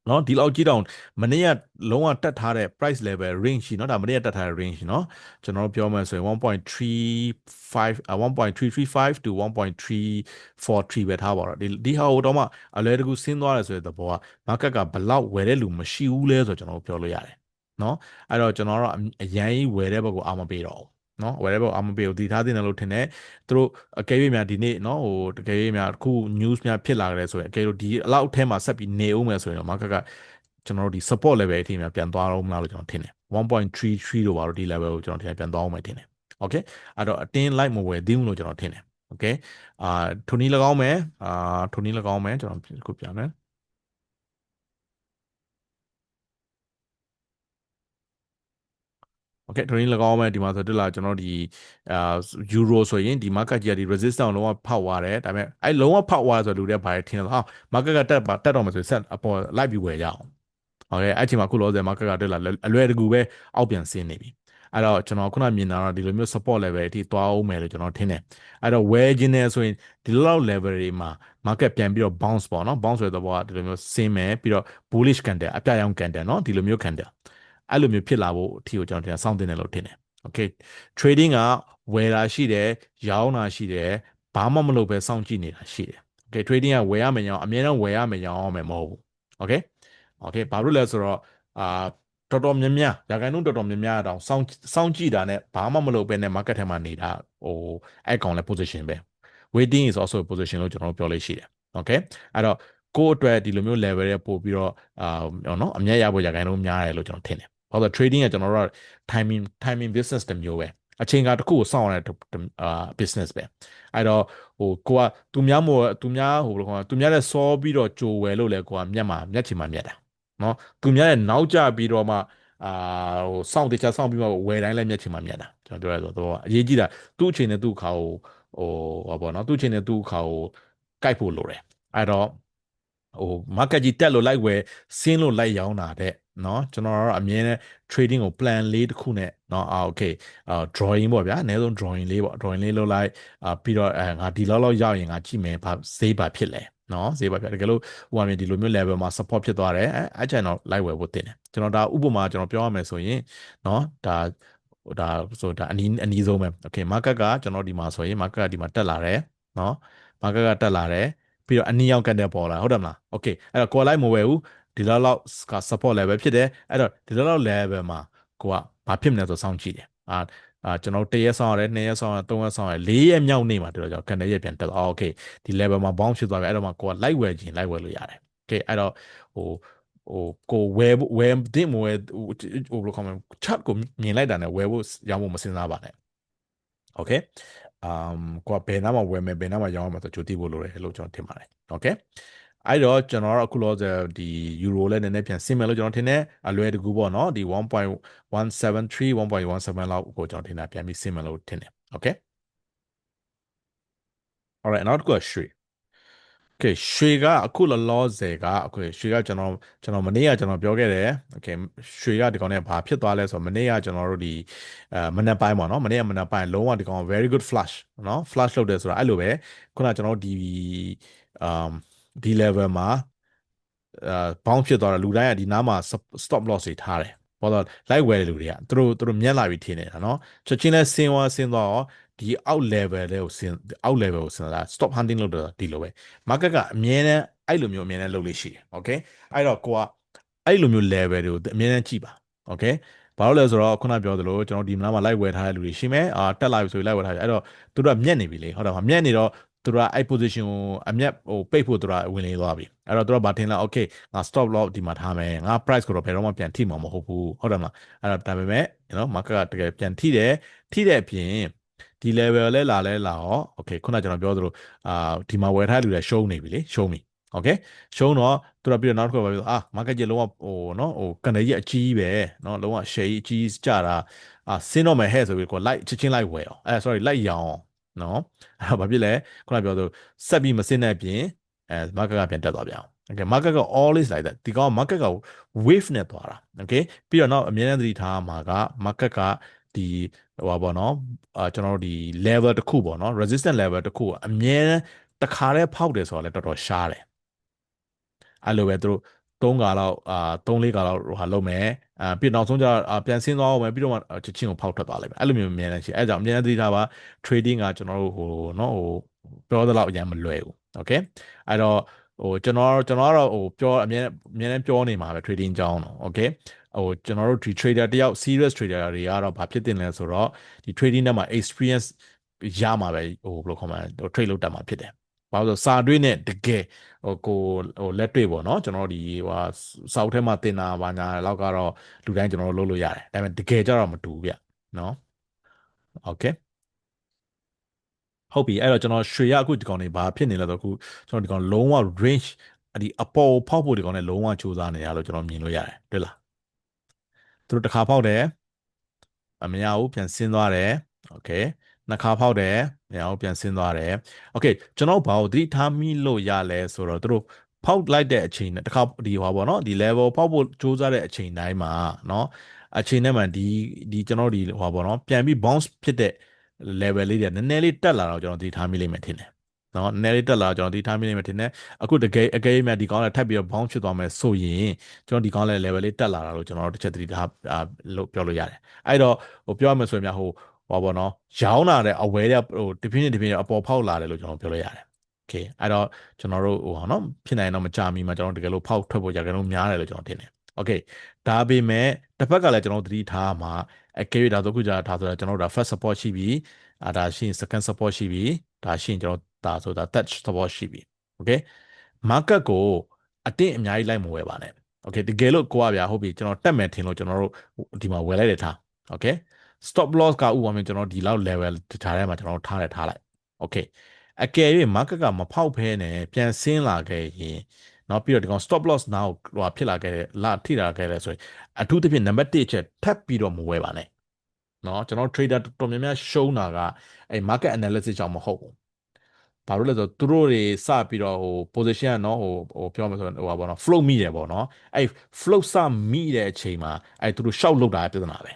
းเนาะဒီလောက်ကြီးတောင်မနေ့ကလုံးဝတက်ထားတဲ့ price level range ရှိเนาะဒါမနေ့ကတက်ထားတဲ့ range เนาะကျွန်တော်တို့ပြောမှဆိုရင်1.35 1.335 to 1.343ပဲထားပါတော့ဒီဟာဟိုတော့မှအလွယ်တကူဆင်းသွားတယ်ဆိုတဲ့သဘောက market ကဘလောက်ဝယ်တဲ့လူမရှိဘူးလဲဆိုတော့ကျွန်တော်တို့ပြောလို့ရတယ်เนาะအဲ့တော့ကျွန်တော်တို့အရန်ကြီးဝယ်တဲ့ဘက်ကိုအာမပေးတော့ဘူးเนาะဝယ်တဲ့ဘက်အာမပေးဘူးဒီထားတင်တယ်လို့ထင်တယ်သူတို့အကယ်၍များဒီနေ့เนาะဟိုတကယ်၍များအခု news များဖြစ်လာကြတယ်ဆိုရင်အကယ်လို့ဒီအလောက်အထဲမှာဆက်ပြီးနေဦးမယ်ဆိုရင်တော့ market ကကျွန်တော်တို့ဒီ support level အထိများပြန်သွားတော့မလားလို့ကျွန်တော်ထင်တယ်1.33လို့ပါတော့ဒီ level ကိုကျွန်တော်ထင်ပြန်သွားအောင်မယ်ထင်တယ် okay အဲ့တော့အတင်း like မဝယ်သေးဘူးလို့ကျွန်တော်ထင်တယ် okay အာထိုနည်း၎င်းမယ်ထိုနည်း၎င်းမယ်ကျွန်တော်ခုပြမယ် okay ထိုနည်း၎င်းမယ်ဒီမှာဆိုတက်လာကျွန်တော်ဒီအာ euro ဆိုရင်ဒီ market ကြီးကဒီ resistance လုံးဝဖောက်သွားတယ်ဒါပေမဲ့အဲ့လုံးဝဖောက်သွားဆိုလူတွေဘာထင်လဲဟာ market ကတက်တော့မှဆိုဆက်အပေါ် like ပြီးဝယ်ရအောင် okay အဲ့ချိန်မှာခုလောဆယ် market ကတက်လာအလွယ်တကူပဲအောက်ပြန်ဆင်းနေပြီအဲ့တော့ကျွန်တော်ခုနမြင်တာတော့ဒီလိုမျိုး support level အထိသွားအောင်မယ်လို့ကျွန်တော်ထင်တယ်အဲ့တော့ဝယ်ခြင်းနဲ့ဆိုရင်ဒီလောက် level တွေမှာ market ပြန်ပြီးတော့ bounce ပေါ့နော် bounce ဆိုတဲ့ဘောကဒီလိုမျိုးဆင်းမယ်ပြီးတော့ bullish candle အပြတ်ရောင်း candle เนาะဒီလိုမျိုး candle အဲ့လိုမျိုးဖြစ်လာဖို့အထီကိုကျွန်တော်တင်စောင့်တင်တယ်လို့ထင်တယ် okay trading ကဝယ်တာရှိတယ်ရောင်းတာရှိတယ်ဘာမှမလုပ်ပဲစောင့်ကြည့်နေတာရှိတယ် okay trading ကဝယ်ရမယ်ရောင်းအမြဲတမ်းဝယ်ရမယ်ရောင်းရမယ်မဟုတ်ဘူး okay okay ဘာလို့လဲဆိုတော့အာတော်တော်များများရာခိုင်နှုန်းတော်တော်များများတောင်စောင့်ကြည့်တာနဲ့ဘာမှမလုပ်ပဲနဲ့ market ထဲမှာနေတာဟိုအဲ့ကောင်လဲ position ပဲ waiting is also a position လို့ကျွန်တော်တို့ပြောလို့ရှိတယ် okay အဲ့တော့ကိုယ့်အတွက်ဒီလိုမျိုး level ရဲ့ပို့ပြီးတော့နော်အမြတ်ရဖို့ရာခိုင်နှုန်းများတယ်လို့ကျွန်တော်ထင်တယ်ဘာလို့ trading ကကျွန်တော်တို့ timing business တစ်မျိုးပဲအချိန်ကတစ်ခုကိုစောင့်ရတဲ့business ပဲအဲ့တော့ဟိုကိုကသူများမို့သူများဟိုဘယ်လိုခေါ်သူများတဲ့စောပြီးတော့ကြိုဝယ်လို့လဲကိုကမြတ်ချင်မှမြတ်တာနော်သူများတဲ့နောက်ကျပြီးတော့မှအာဟိုစောင့်တခြားစောင့်ပြီးမှဝယ်တိုင်းလည်းမြတ်ချင်မှမြတ်တာကျွန်တော်ပြောရဆိုတော့အရေးကြီးတာသူ့အချိန်နဲ့သူ့ခါကိုဟိုဟောပေါ့နော်သူ့အချိန်နဲ့သူ့ခါကိုကိုက်ဖို့လိုတယ်အဲ့တော့ဟို market ကြီးတက်လို့လိုက်ဝယ်ဆင်းလို့လိုက်ရောင်းတာတဲ့เนาะကျွန်တော်ကတော့အမြဲတမ်း trading ကို plan လေးတစ်ခုနဲ့เนาะokay drawing ပေါ့ဗျာအနည်းဆုံး drawing လေးပေါ့ drawing လေးလုပ်လိုက်ပြီးတော့ငါဒီလောက်ရောက်ရင်ငါကြည့်မယ်ဘာဈေးဘာဖြစ်လဲเนาะဈေးဘာဖြစ်တကယ်လို့ဟိုအမြင်ဒီလိုမျိုး level မှာ support ဖြစ်သွားတယ်အဲ့ကျန်တော့လိုက်ဝယ်ဖို့တင်တယ်ကျွန်တော်ဒါဥပမာကျွန်တော်ပြောရမယ်ဆိုရင်เนาะဒါဆိုတာအနီးဆုံးပဲ okay market ကကျွန်တော်ဒီမှာဆိုရင် market ကဒီမှာတက်လာတယ်เนาะ market ကတက်လာတယ်ပြီးတော့အနီးရောက်ကတက်ပေါ်လာဟုတ်တယ်မလား okay အဲ့တော့ကိုယ်လိုက်မဝယ်ဘူးဒီလောက်က support level ဖြစ်တယ်အဲ့တော့ဒီလောက် level မှာကိုကဘာဖြစ်မလဲဆိုစောင့်ကြည့်တယ်ကျွန်တော်တစ်ရက်ဆောင်ရတယ်နှစ်ရက်ဆောင်ရတယ်သုံးရက်ဆောင်ရတယ်လေးရက်မြောက်နေ့မှာတော်တော်ကန်တဲ့ရက်ပြန်တက်သွား okay ဒီ level မှာ bounce ဖြစ်သွားပြီအဲ့တော့မှကိုကလိုက်ဝယ်ခြင်းလိုက်ဝယ်လို့ရတယ် okay အဲ့တော့ဟိုကိုဝယ်တဲ့မဝယ်ဟိုဘယ်လိုခေါ်မလဲ chart ကိုမြင်လိုက်တာနဲ့ဝယ်ဖို့ရောင်းဖို့မစင်စားပါနဲ့ okay ကိုကဘယ်နားမှာဝယ်မယ်ဘယ်နားမှာရောင်းမှာဆိုကြိုသိဖို့လိုတယ်လို့ကျွန်တော်ထင်ပါတယ် okay အဲ့တော့ကျွန်တော်တို့အခုလောဒီ euro လည်းနည်းနည်းပြန်ဆင်းမယ်လို့ကျွန်တော်ထင်တယ်အလွယ်တကူပေါ့နော်ဒီ1.173 1.17လောက်ကိုကျွန်တော်ထင်တာပြန်ပြီးဆင်းမယ်လို့ထင်တယ် okay alright နောက်တစ်ခုကရွှေ okay ရွှေကအခုလောဆယ်ကအခုရွှေကကျွန်တော်မနေ့ကကျွန်တော်ပြောခဲ့တယ် okay ရွှေကဒီကောင်နဲ့ဘာဖြစ်သွားလဲဆိုတော့မနေ့ကကျွန်တော်တို့ဒီမနက်ပိုင်းပေါ့နော်မနေ့ကမနက်ပိုင်းလုံးဝဒီကောင် very good flush နော် flush လုပ်တယ်ဆိုတာအဲ့လိုပဲခုနကျွန်တော်ဒီ level မှာbounce ဖြစ်သွားတော့လူတိုင်းကဒီနားမှာ stop loss တွေထားတယ်ဘာလို့လိုက်ဝယ်တဲ့လူတွေကသူတို့မျက်လာပြီးထင်နေတာနော်ချက်ချင်းလဲဆင်းသွားတော့ဒီ out level တွေကိုဆင်းလာ stop hunting လုပ်တော့ဒီလိုပဲ market ကအမြဲတမ်းအဲ့လိုမျိုးအမြဲတမ်းလုပ်လို့ရှိတယ် okay အဲ့တော့ကိုကအဲ့လိုမျိုး level တွေကိုအမြဲတမ်းကြည့်ပါ okay ဘာလို့လဲဆိုတော့ခုနပြောသလိုကျွန်တော်ဒီနားမှာ live ဝယ်ထားတဲ့လူတွေရှိမယ်တက်လာပြီဆိုရင် live ဝယ်ထားတယ်အဲ့တော့သူတို့ကမျက်နေပြီလေဟုတ်တယ်မမျက်နေတော့သူတို့ကအဲ့ position ကိုအမျက်ဟိုပိတ်ဖို့သူတို့ကဝင်လေသွားပြီအဲ့တော့သူတို့ကဘာထင်လဲ okay ငါ stop loss ဒီမှာထားမယ်ငါ price ကိုတော့ဘယ်တော့မှပြန်ထိမှာမဟုတ်ဘူးဟုတ်တယ်မလားအဲ့တော့ဒါပေမဲ့နော် market ကတကယ်ပြန်ထိတဲ့အပြင်ဒီ level လဲလာရော okay ခုနကျွန်တော်ပြောသလိုဒီမှာဝယ်ထားတဲ့လူတွေရှုံးနေပြီလေရှုံးပြီ okay ရှုံးတော့သူတို့ပြီးတော့နောက်တစ်ခုပဲအာ market ကြီးလုံးဝဟိုနော်ဟိုကနေကြီးအကြီးပဲနော်လုံးဝ share ကြီးအကြီးကြတာဆင်းတော့မယ်ဟဲ့ဆိုပြီးကိုလိုက်ချက်ချင်းလိုက်ဝယ်အောင်sorry လိုက်ရောင်းအောင်နော်အဲ့ဘာဖြစ်လဲခုနပြောသူဆက်ပြီးမစင်းတဲ့အပြင်market ကပြန်တက်သွားပြန်အောင် okay market က always like that ဒီကောင် market က wave နဲ့သွားတာ okay ပြီးတော့နောက်အမြဲတမ်းသတိထားမှာက market ကဒီဟိုပါဘောနော်ကျွန်တော်တို့ဒီ level တစ်ခုပေါ့နော် resistance level တစ်ခုအမြဲတမ်းတစ်ခါတည်းဖောက်တယ်ဆိုတော့လည်းတော်တော်ရှားတယ်အဲ့လိုပဲသူတို့3ကာလောက်3-4ကာလောက်ဟာလုံးမယ်ပြီးနောက်ဆုံးကျပြန်ဆင်းသွားအောင်မယ်ပြီးတော့မှချက်ချင်းကိုဖောက်ထွက်သွားလိုက်မယ်အဲ့လိုမျိုးအများနဲ့ရှိအဲ့ကြောင့်အများနဲ့သိထားပါ trading ကကျွန်တော်တို့ဟိုနော်ဟိုပြောသလောက်အရင်မလွယ်ဘူး okay အဲ့တော့ဟိုကျွန်တော်ကတော့ဟိုပြောအများနဲ့ပြောနေမှာပဲ trading အကြောင်းတော့ okay ဟိုကျွန်တော်တို့ဒီ trader တယောက် serious trader တွေကတော့ဘာဖြစ်တင်လဲဆိုတော့ဒီ trading ထဲမှာ experience ရမှာပဲဟိုဘယ်လိုခေါ်မလဲဟို trade လုပ်တတ်မှာဖြစ်တယ်ဘာလို့ဆိုစာတွင်းနဲ့တကယ်ဟိုကိုဟိုလက်တွေ့ပေါ့နော်ကျွန်တော်ဒီဟိုစာအုပ်ထဲမှာတင်တာဘာညာလောက်ကတော့လူတိုင်းကျွန်တော်တို့လုပ်လို့ရတယ်ဒါပေမဲ့တကယ်ကြတော့မတူဘူးဗျနော်โอเคဟုတ်ပြီအဲ့တော့ကျွန်တော်ရွှေရအခုဒီကောင်နေဘာဖြစ်နေလဲဆိုတော့အခုကျွန်တော်ဒီကောင်လုံးဝ range ဒီအပေါ်ဖောက်ဖို့ဒီကောင်နဲ့လုံးဝစူးစမ်းနေရလို့ကျွန်တော်မြင်လို့ရတယ်တွေ့လားသူတို့တစ်ခါဖောက်တယ်မရဘူးပြန်ဆင်းသွားတယ်โอเคနှစ်ခါဖောက်တယ်မရဘူးပြန်ဆင်းသွားတယ်โอเคကျွန်တော်ဘာကိုသတိထားမိလို့ရလဲဆိုတော့သူတို့ဖောက်လိုက်တဲ့အချိန်နဲ့တစ်ခါဒီဟောပေါ့နော်ဒီ level ဖောက်ဖို့စူးစမ်းတဲ့အချိန်တိုင်းမှာเนาะအချိန်နဲ့မှဒီကျွန်တော်ဒီဟောပေါ့နော်ပြန်ပြီး bounce ဖြစ်တဲ့ level လေးတွေနည်းနည်းလေးတက်လာတော့ကျွန်တော်သတိထားမိလိမ့်မယ်ထင်တယ်နော်နည်းနည်းလေးတက်လာတော့ကျွန်တော်သတိထားမိလိမ့်မယ်ထင်တယ်အခုတကယ်အကယ်၍ဒီကောင်းလည်းထပ်ပြီးတော့ bounce ဖြစ်သွားမယ်ဆိုရင်ကျွန်တော်ဒီကောင်းလည်း level လေးတက်လာတာလို့ကျွန်တော်တို့တစ်ချက်သတိထားလို့ပြောလို့ရတယ်အဲ့တော့ဟိုပြောရမယ်ဆိုရင်များဟိုပေါ့နော်ရောင်းလာတဲ့အဝဲတဲ့ဟိုတဖြည်းဖြည်းအပေါ်ဖောက်လာတယ်လို့ကျွန်တော်ပြောလို့ရတယ်โอเคအဲ့တော့ကျွန်တော်တို့ဟိုဟာနော်ဖြစ်နိုင်တော့မကြမီမှာကျွန်တော်တကယ်လို့ဖောက်ထွက်ဖို့ရကြလို့များတယ်လို့ကျွန်တော်ထင်တယ်โอเคဒါပေမဲ့တစ်ဖက်ကလည်းကျွန်တော်သတိထားမှာအကယ်၍ဒါဆိုခုကြာထားဆိုတော့ကျွန်တော်တို့ဒါ first support ရှိပြီဒါရှိရင် second support ရှိပြီဒါရှိရင်ကျွန်တော်ဒါဆိုတာ third support ရှိပြီ okay market ကိုအတင်းအများကြီးလိုက်မဝယ်ပါနဲ့ okay တကယ်လို့ကိုကဗျာဟုတ်ပြီကျွန်တော်တက်မယ်ထင်လို့ကျွန်တော်တို့ဒီမှာဝယ်လိုက်တယ်ထား okay stop loss ကဥပမာကျွန်တော်ဒီလောက် level ထားထဲမှာကျွန်တော်ထားလိုက် okay အကယ်၍ market ကမဖောက်ဖဲနဲ့ပြန်ဆင်းလာခဲ့ရင်နောက်ပြီးတော့ဒီကောင် stop loss now ဟိုဖြစ်လာခဲ့တယ်ထိလာခဲ့တယ်ဆိုရင်အထူးသဖြင့် number 1ချက်ထပ်ပြီးတော့မဝယ်ပါနဲ့နော်ကျွန်တော် trader တော်တော်များများရှုံးတာကအဲ market analysis ကြောင့်မဟုတ်ဘူးဘာလို့လဲဆိုတော့သူတို့တွေစပြီးတော့ဟို position ကနော်ဟိုပြောမှဆိုဟိုပါဘောနော် float မိတယ်ပေါ့နော်အဲ float စမိတဲ့အချိန်မှာအဲသူတို့ short လုပ်တာပြဿနာပဲ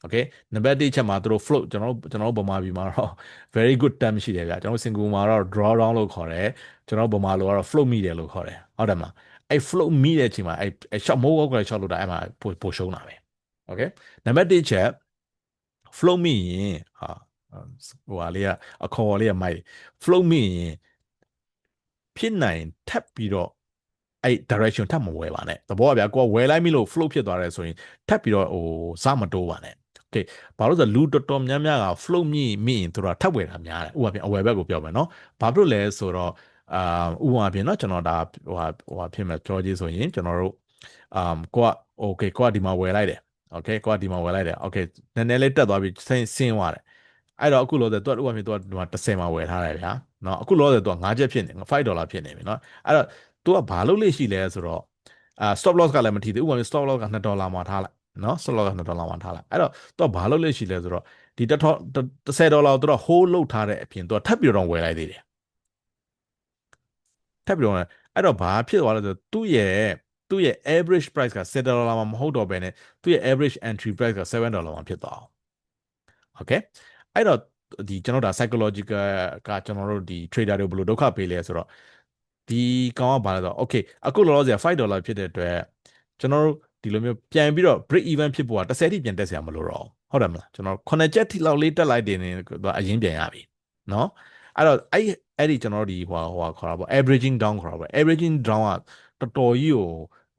okay နံပါတ်1ချက်မှာသူတို့ float ကျွန်တော်ဗမာပြည်မှာတော့ very good term ရှိတယ်ဗျာကျွန်တော်စင်ကာပူမှာတော့ draw down လို့ခေါ်တယ်ကျွန်တော်ဗမာလိုကတော့ float မိတယ်လို့ခေါ်တယ်ဟုတ်တယ်မလားအဲ float မိတဲ့အချိန်မှာအဲ short မိုးကောက်ကလေး short လုပ်တာအဲမှာပိုရှုံးတာပဲ okay နံပါတ်1ချက် float မိရင်ဟိုဟာလေးကအခေါ်လေးကမိုက် float မိရင်ဖြစ်နိုင်ထပ်ပြီးတော့အဲ့ direction ထပ်မဝယ်ပါနဲ့သဘောကဗျာကိုကဝယ်လိုက်မိလို့ float ဖြစ်သွားတယ်ဆိုရင်ထပ်ပြီးတော့ဟိုစမတိုးပါနဲ့ okay ဘာလို့ဆိုလူတော်တော်များများက float မိရင်သူတို့ထပ်ဝယ်တာများတယ်ဥပမာပြင်အဝယ်ဘက်ကိုပြောမယ်နော်ဘာဖြစ်လို့လဲဆိုတော့ဥပမာပြင်နော်ကျွန်တော်ဒါဟိုဖြစ်မဲ့ပြောကြီးဆိုရင်ကျွန်တော်တို့ကိုက okay ကိုကဒီမှာဝယ်လိုက်တယ် okay ကိုကဒီမှာဝယ်လိုက်တယ် okay နည်းနည်းလေးတက်သွားပြီးဆင်းသွားတယ်အဲ့တော့အခုလောဆယ်သူကဥပမာပြင်သူကဒီမှာ10မှာဝယ်ထားတယ်ဗျာနော်အခုလောဆယ်သူက5ချက်ဖြစ်နေ5ဒေါ်လာဖြစ်နေပြီနော်အဲ့တော့သူကဘာလုပ်လို့ရှိလဲဆိုတော့stop loss ကလည်းမထီသေးဥပမာ stop loss က2ဒေါ်လာမှာထားလိုက်နော် stop loss က2ဒေါ်လာမှာထားလိုက်အဲ့တော့သူကဘာလုပ်လို့ရှိလဲဆိုတော့ဒီ10ဒေါ်လာကိုသူက hold လုပ်ထားတဲ့အပြင်သူကထပ်ပြီးတော့ဝယ်လိုက်သေးတယ်ထပ်ပြီးတော့အဲ့တော့ဘာဖြစ်သွားလဲဆိုတော့သူ့ရဲ့ average price က7ဒေါ်လာမှာမဟုတ်တော့ဘဲနဲ့သူ့ရဲ့ average entry price က7ဒေါ်လာမှာဖြစ်သွားအောင် okay အဲ့တော့ဒီကျွန်တော်ဒါ psychological ကကျွန်တော်တို့ဒီ trader တွေဘယ်လိုဒုက္ခပေးလဲဆိုတော့ဒီကောင်ကဘာလဲဆိုတော့ okay အခုလောလောဆယ်5ဒေါ်လာဖြစ်တဲ့အတွက်ကျွန်တော်တို့ဒီလိုမျိုးပြန်ပြီးတော့ break even ဖြစ်ဖို့က10ထိပြန်တက်စရာမလိုတော့ဟုတ်တယ်မလားကျွန်တော်9ချက်ထိလောက်လေးတက်လိုက်တယ်နေအရင်ပြန်ရပြီเนาะအဲ့တော့အဲ့ဒီကျွန်တော်တို့ဒီဟိုခေါ်တာပေါ့ averaging down ခေါ်တာပေါ့ averaging down ကတော်တော်ကြီးကို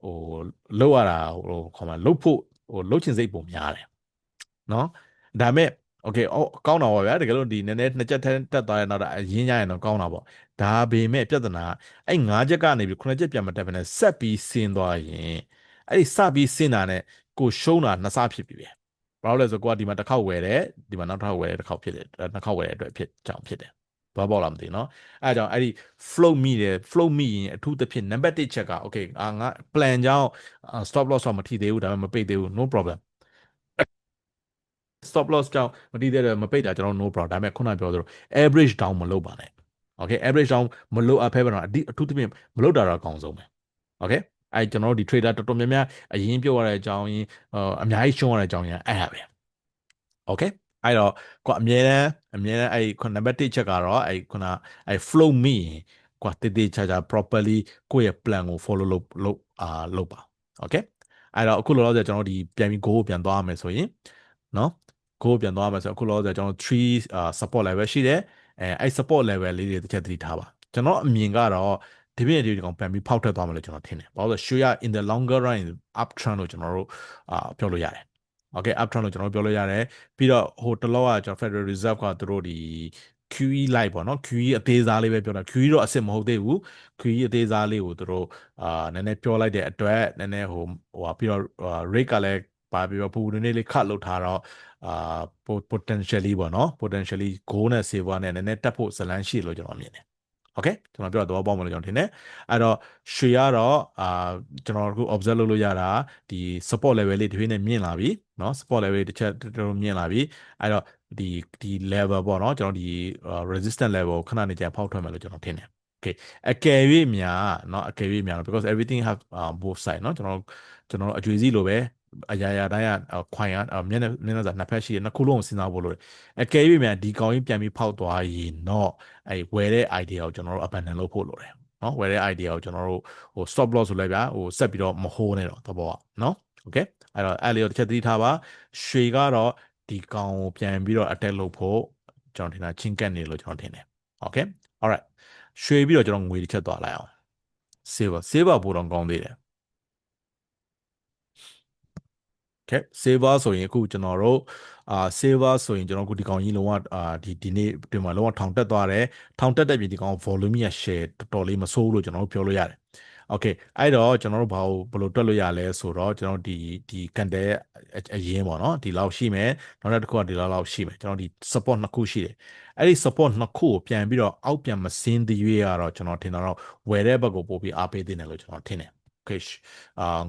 ဟိုလောက်ရတာဟိုခေါ်မှာလုတ်ဖို့ဟိုလုတ်ချင်စိတ်ပုံများတယ်เนาะဒါမဲ့ okay ကောင်းတာပါဗျာတကယ်လို့ဒီနည်းနည်းနှစ်ချက်တက်သွားရင်တော့အရင်ရရင်တော့ကောင်းတာပေါ့ဒါပေမဲ့ပြဿနာအဲ့၅ချက်ကနေပြီး9ချက်ပြန်မတက်ဘဲနဲ့ဆက်ပြီးဆင်းသွားရင်အဲ့ဒီစပြီးဆင်းတာနဲ့ကိုရှုံးတာနှစ်ဆဖြစ်ပြီပဲဘာလို့လဲဆိုကိုကဒီမှာတစ်ခေါက်ဝယ်တယ်ဒီမှာနောက်တစ်ခေါက်ဝယ်တယ်တစ်ခေါက်ဖြစ်တယ်နှစ်ခေါက်ဝယ်တဲ့အတွက်ဖြစ်ကြောင်ဖြစ်တယ် ဘာပေါ့လားမသိနော်အဲအကြောင်းအဲ့ဒီ float မိတယ် float မိရင်အထူးသဖြင့် number 1ချက်က okay ငါ plan ကြောင်း stop loss တော့မထိသေးဘူးဒါပေမဲ့မပိတ်သေးဘူး no problem stop loss ကြောင့်မတိတဲ့မပိတ်တာကျွန်တော် no problem ဒါပေမဲ့ခုနပြောသလို average down မလုပ်ပါနဲ့ okay average down မလုပ်အပ်ဖဲပါတော့အထူးသဖြင့်မလုပ်တာတော့အကောင်းဆုံးပဲ okay အဲကျွန်တော်တို့ဒီ trader တော်တော်များများအရင်ပြောရတဲ့အကြောင်းရင်းအများကြီးရှုံးရတဲ့အကြောင်းရင်းအဲ့ဒါပဲ okay အဲ့တော့ကွာအမြဲတမ်းအဲ့ခုနံပါတ်1ချက်ကတော့အဲ့ခုနအဲ့ flow မိရင်ကွာတည်တည်ချာချာ properly ကိုယ့်ရဲ့ plan ကို follow လုပ်ပါ okay အဲ့တော့အခုလောလောဆယ်ကျွန်တော်ဒီပြန်ပြီး goal ကိုပြန်သွားရမယ်ဆိုရင်နော် goal ပြန်သွားရမယ်ဆိုအခုလောလောဆယ်ကျွန်တော်3 support level ရှိတယ်အဲ့ support level လေးတွေတစ်ချက်သတိထားပါကျွန်တော်အမြင်ကတော့ဒီပြည့်ဒီကောင်ပြန်ပြီးဖောက်ထွက်သွားမယ်လို့ကျွန်တော်ထင်တယ်ဘာလို့လဲဆိုတော့ in the longer run up trend လို့ကျွန်တော်တို့ပြောလို့ရတယ် okay up trend လို့ကျွန်တော်ပြောလို့ရတယ်ပြီးတော့ဟိုတလောကကျွန်တော် Federal Reserve ကသူတို့ဒီ QE လိုက်ပေါ့နော် QE အသေးစားလေးပဲပြောတာ QE တော့အစစ်မဟုတ်သေးဘူး QE အသေးစားလေးကိုသူတို့နည်းနည်းပြောလိုက်တဲ့အတွက်နည်းနည်းဟိုပြီးတော့ rate ကလည်းပါပြီးတော့ပူနည်းနည်းလေး cut လုပ်ထားတော့potentially ပေါ့နော် potentially goal နဲ့ silver နဲ့နည်းနည်းတက်ဖို့ဇလန်းရှိလို့ကျွန်တော်မြင်တယ် okay ကျွန်တော်ပြောတော့ပေါက်မလို့ကျွန်တော်ထင်တယ်အဲ့တော့ရွှေကတော့ကျွန်တော်အခု observe လုပ်လို့ရတာဒီ support level လေးတစ်ဖြည်းနဲ့မြင့်လာပြီเนาะ support level တစ်ချက်တော်မြင့်လာပြီအဲ့တော့ဒီ level ပေါ့เนาะကျွန်တော်ဒီ resistance level ကိုခဏနေကြာဖောက်ထွက်မယ်လို့ကျွန်တော်ထင်တယ် okay အကယ်၍များเนาะအကယ်၍များ because everything have both side เนาะကျွန်တော်အကျွေးစီလိုပဲအရာရာတိုင်းခွိုင်မျက်နှာစာနှစ်ဖက်ရှိတယ်နှစ်ခုလုံးကိုစဉ်းစားဖို့လိုတယ်အကယ်၍များဒီကောင်ကြီးပြန်ပြီးဖောက်သွားရင်တော့အဲ့ဝယ်တဲ့ idea ကိုကျွန်တော်တို့ abandon လုပ်ဖို့လိုတယ်နော်ဝယ်တဲ့ idea ကိုကျွန်တော်တို့ဟို stop loss ဆိုလဲဗျာဟိုဆက်ပြီးတော့မဟိုးနဲ့တော့သဘောอ่ะနော် okay အဲ့တော့အဲ့လေးကိုတစ်ချက်သတိထားပါရွှေကတော့ဒီကောင်ကိုပြန်ပြီးတော့ attack လုပ်ဖို့ကျွန်တော်ထင်တာချင်းကက်နေလို့ကျွန်တော်ထင်တယ် okay alright ရွှေပြီးတော့ကျွန်တော်ငွေတစ်ချက်သွားလိုက်အောင် silver ပိုတော့ကောင်းသေးတယ်okay silver ဆိုရင်အခုကျွန်တော်တို့silver ဆိုရင်ကျွန်တော်အခုဒီကောင်ကြီးလုံးဝဒီနေ့ဒီမှာလုံးဝထောင်တက်သွားတယ်ထောင်တက်တဲ့ပြင်ဒီကောင် volume ရ share တော်တော်လေးမဆိုးလို့ကျွန်တော်တို့ပြောလို့ရတယ် okay အဲ့တော့ကျွန်တော်တို့ဘယ်လိုတွက်လို့ရလဲဆိုတော့ကျွန်တော်ဒီကန်တဲအရင်ပေါ့နော်ဒီလောက်ရှိမယ်နောက်တစ်ခုကဒီလောက်ရှိမယ်ကျွန်တော်ဒီ support နှစ်ခုရှိတယ်အဲ့ဒီ support နှစ်ခုကိုပြန်ပြီးတော့အောက်ပြန်မစင်းသေးရွေးကတော့ကျွန်တော်ထင်တော့ဝယ်တဲ့ဘက်ကိုပို့ပြီးအားပေးသေးတယ်လို့ကျွန်တော်ထင်တယ် okay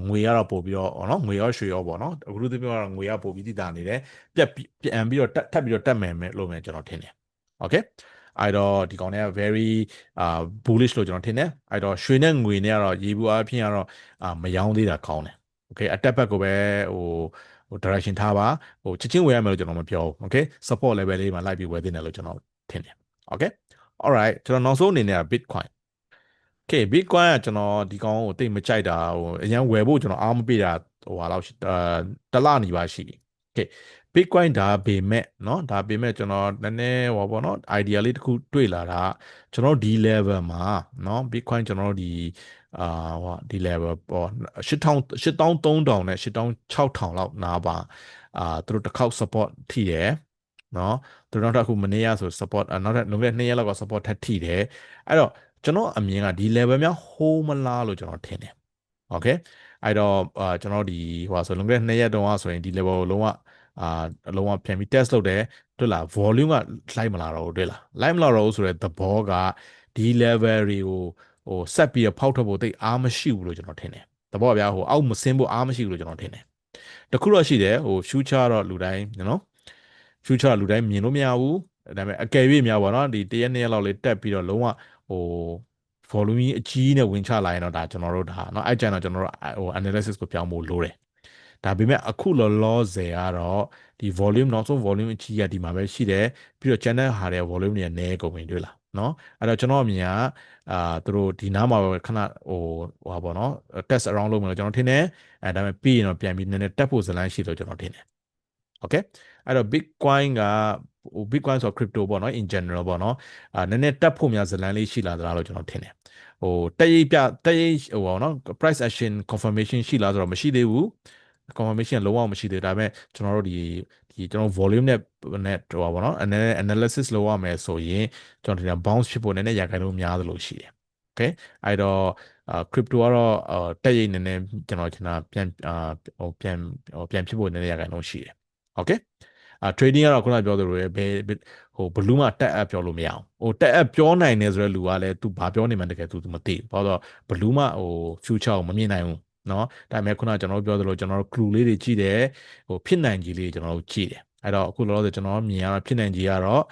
ငွေကတော့ပို့ပြီးတော့เนาะငွေရောရွှေရောပေါ့เนาะအခုလိုပြောတော့ငွေကပို့ပြီးတည်တာနေတယ်ပြန်ပြီးတော့ထပ်ပြီးတော့တက်မယ်လို့ပဲကျွန်တော်ထင်တယ် okay အဲ့တော့ဒီကောင်တွေက very bullish လို့ကျွန်တော်ထင်တယ်အဲ့တော့ရွှေနဲ့ငွေနဲ့ကတော့ရေဘူးအဖြစ်ကတော့မယောင်းသေးတာကောင်းတယ် okay အတက်ဘက်ကိုပဲဟို direction ထားပါဟိုချက်ချင်းဝယ်ရမယ်လို့ကျွန်တော်မပြောဘူး okay support level လေးမှာလိုက်ပြီးဝယ်သင့်တယ်လို့ကျွန်တော်ထင်တယ် okay alright ကျွန်တော်နောက်ဆုံးအနေနဲ့က Bitcoin okay Bitcoin ကကျွန်တော်ဒီကောင်ကိုတိတ်မကြိုက်တာဟိုအရင်ဝယ်ဖို့ကျွန်တော်အားမပေးတာဟိုဟာလောက်တလနီးပါရှိပြီ okay Bitcoin ဒါပေမဲ့เนาะဒါပေမဲ့ကျွန်တော်နည်းနည်းဟောပေါ့เนาะ idea လေးတစ်ခုတွေ့လာတာကျွန်တော်ဒီ level မှာเนาะ Bitcoin ကျွန်တော်ဒီဟောဒီ level ပေါ့8300နဲ့8600လောက်နားပါသူတို့တစ်ခေါက် support ထိတယ်เนาะသူတို့နောက်တစ်ခုမနေ့ကဆို support နောက်တစ်လွန်ခဲ့တဲ့2ရက်လောက်က support ထပ်ထိတယ်အဲ့တော့ကျွန်တော်အမြင်ကဒီ level များ hold မလားလို့ကျွန်တော်ထင်တယ် okay အဲ့တော့ကျွန်တော်ဒီဟိုဆိုလွန်ခဲ့တဲ့2ရက်တုန်းကဆိုရင်ဒီ level ကိုလုံးဝလုံးဝပြန်ပြီး test လုပ်တယ်တွေ့လား volume ကလိုက်မလာတော့ဘူးတွေ့လားလိုက်မလာတော့ဘူးဆိုတော့သဘောကဒီ level တွေကိုဟိုဆက်ပြီးဖောက်ထွက်ဖို့တိတ်အားမရှိဘူးလို့ကျွန်တော်ထင်တယ်သဘောကဗျာဟိုအောက်မစင်းဖို့အားမရှိဘူးလို့ကျွန်တော်ထင်တယ်တခုတော့ရှိတယ်ဟို future တော့လူတိုင်းနော် future လူတိုင်းမြင်လို့မရဘူးဒါပေမဲ့အကယ်၍များပေါ့နော်ဒီ1ရက်2ရက်လောက်လေးတက်ပြီးတော့လုံးဝဟို volume အကြီးနဲ့ဝင်ချလာရင်တော့ဒါကျွန်တော်တို့ဒါเนาะအဲ့ကျန်တော့ကျွန်တော်တို့ဟို analysis ကိုပြောင်းဖို့လိုတယ်ဒါပေမဲ့အခုလောလောဆယ်ကတော့ဒီ volume နောက်ဆုံး volume အကြီးကဒီမှာပဲရှိတယ်ပြီးတော့ channel ဟာတဲ့ volume တွေကနည်းကုန်ပြီတွေ့လားเนาะအဲ့တော့ကျွန်တော်အမြင်ကသူတို့ဒီနားမှာပဲခဏဟိုဟာပေါ့เนาะ test around လုပ်မယ်လို့ကျွန်တော်ထင်တယ်အဲဒါပေမဲ့ပြီးရင်တော့ပြန်ပြီးနည်းနည်းတက်ဖို့ဇလန်းရှိလို့ကျွန်တော်ထင်တယ် okay အဲ့တော့ Bitcoin ကဟို Bitcoin ဆို crypto ပေါ့နော် in general ပေါ့နော်နည်းနည်းတက်ဖို့များဇလန်းလေးရှိလာသလားလို့ကျွန်တော်ထင်တယ်ဟိုတက်ရိပ်ဟိုပေါ့နော် price action confirmation ရှိလားဆိုတော့မရှိသေးဘူး confirmation လုံးဝမရှိသေးဘူးဒါပေမဲ့ကျွန်တော်တို့ဒီကျွန်တော် volume နဲ့ဟိုပါပေါ့နော် analysis လုပ်ရမယ်ဆိုရင်ကျွန်တော်ထင်တယ် bounce ဖြစ်ဖို့နည်းနည်းရာခိုင်နှုန်းများသလိုရှိတယ် okay အဲ့တော့crypto ကတော့တက်ရိပ်နည်းနည်းကျွန်တော်ထင်တာပြန်ဟိုပြန်ဖြစ်ဖို့နည်းနည်းရာခိုင်နှုန်းရှိတယ် okay trading ကတော့ခုနပြောသလိုပဲဟိုဘလူးမှာတက်အပ်ပြောလို့မရအောင်ဟိုတက်အပ်ပြောနိုင်တယ်ဆိုတဲ့လူကလည်း तू ဘာပြောနေမှန်းတကယ် तू မသိဘူးဘာလို့ဘလူးမှာဟို future ကိုမမြင်နိုင်ဘူးเนาะဒါပေမဲ့ခုနကျွန်တော်တို့ပြောသလိုကျွန်တော်တို့ clue လေးတွေကြည့်တယ်ဟိုဖြစ်နိုင်ကြီးလေးကျွန်တော်တို့ကြည့်တယ်အဲ့တော့အခုလောလောဆယ်ကျွန်တော်မြင်ရတာဖြစ်နိုင်ကြီးကတော့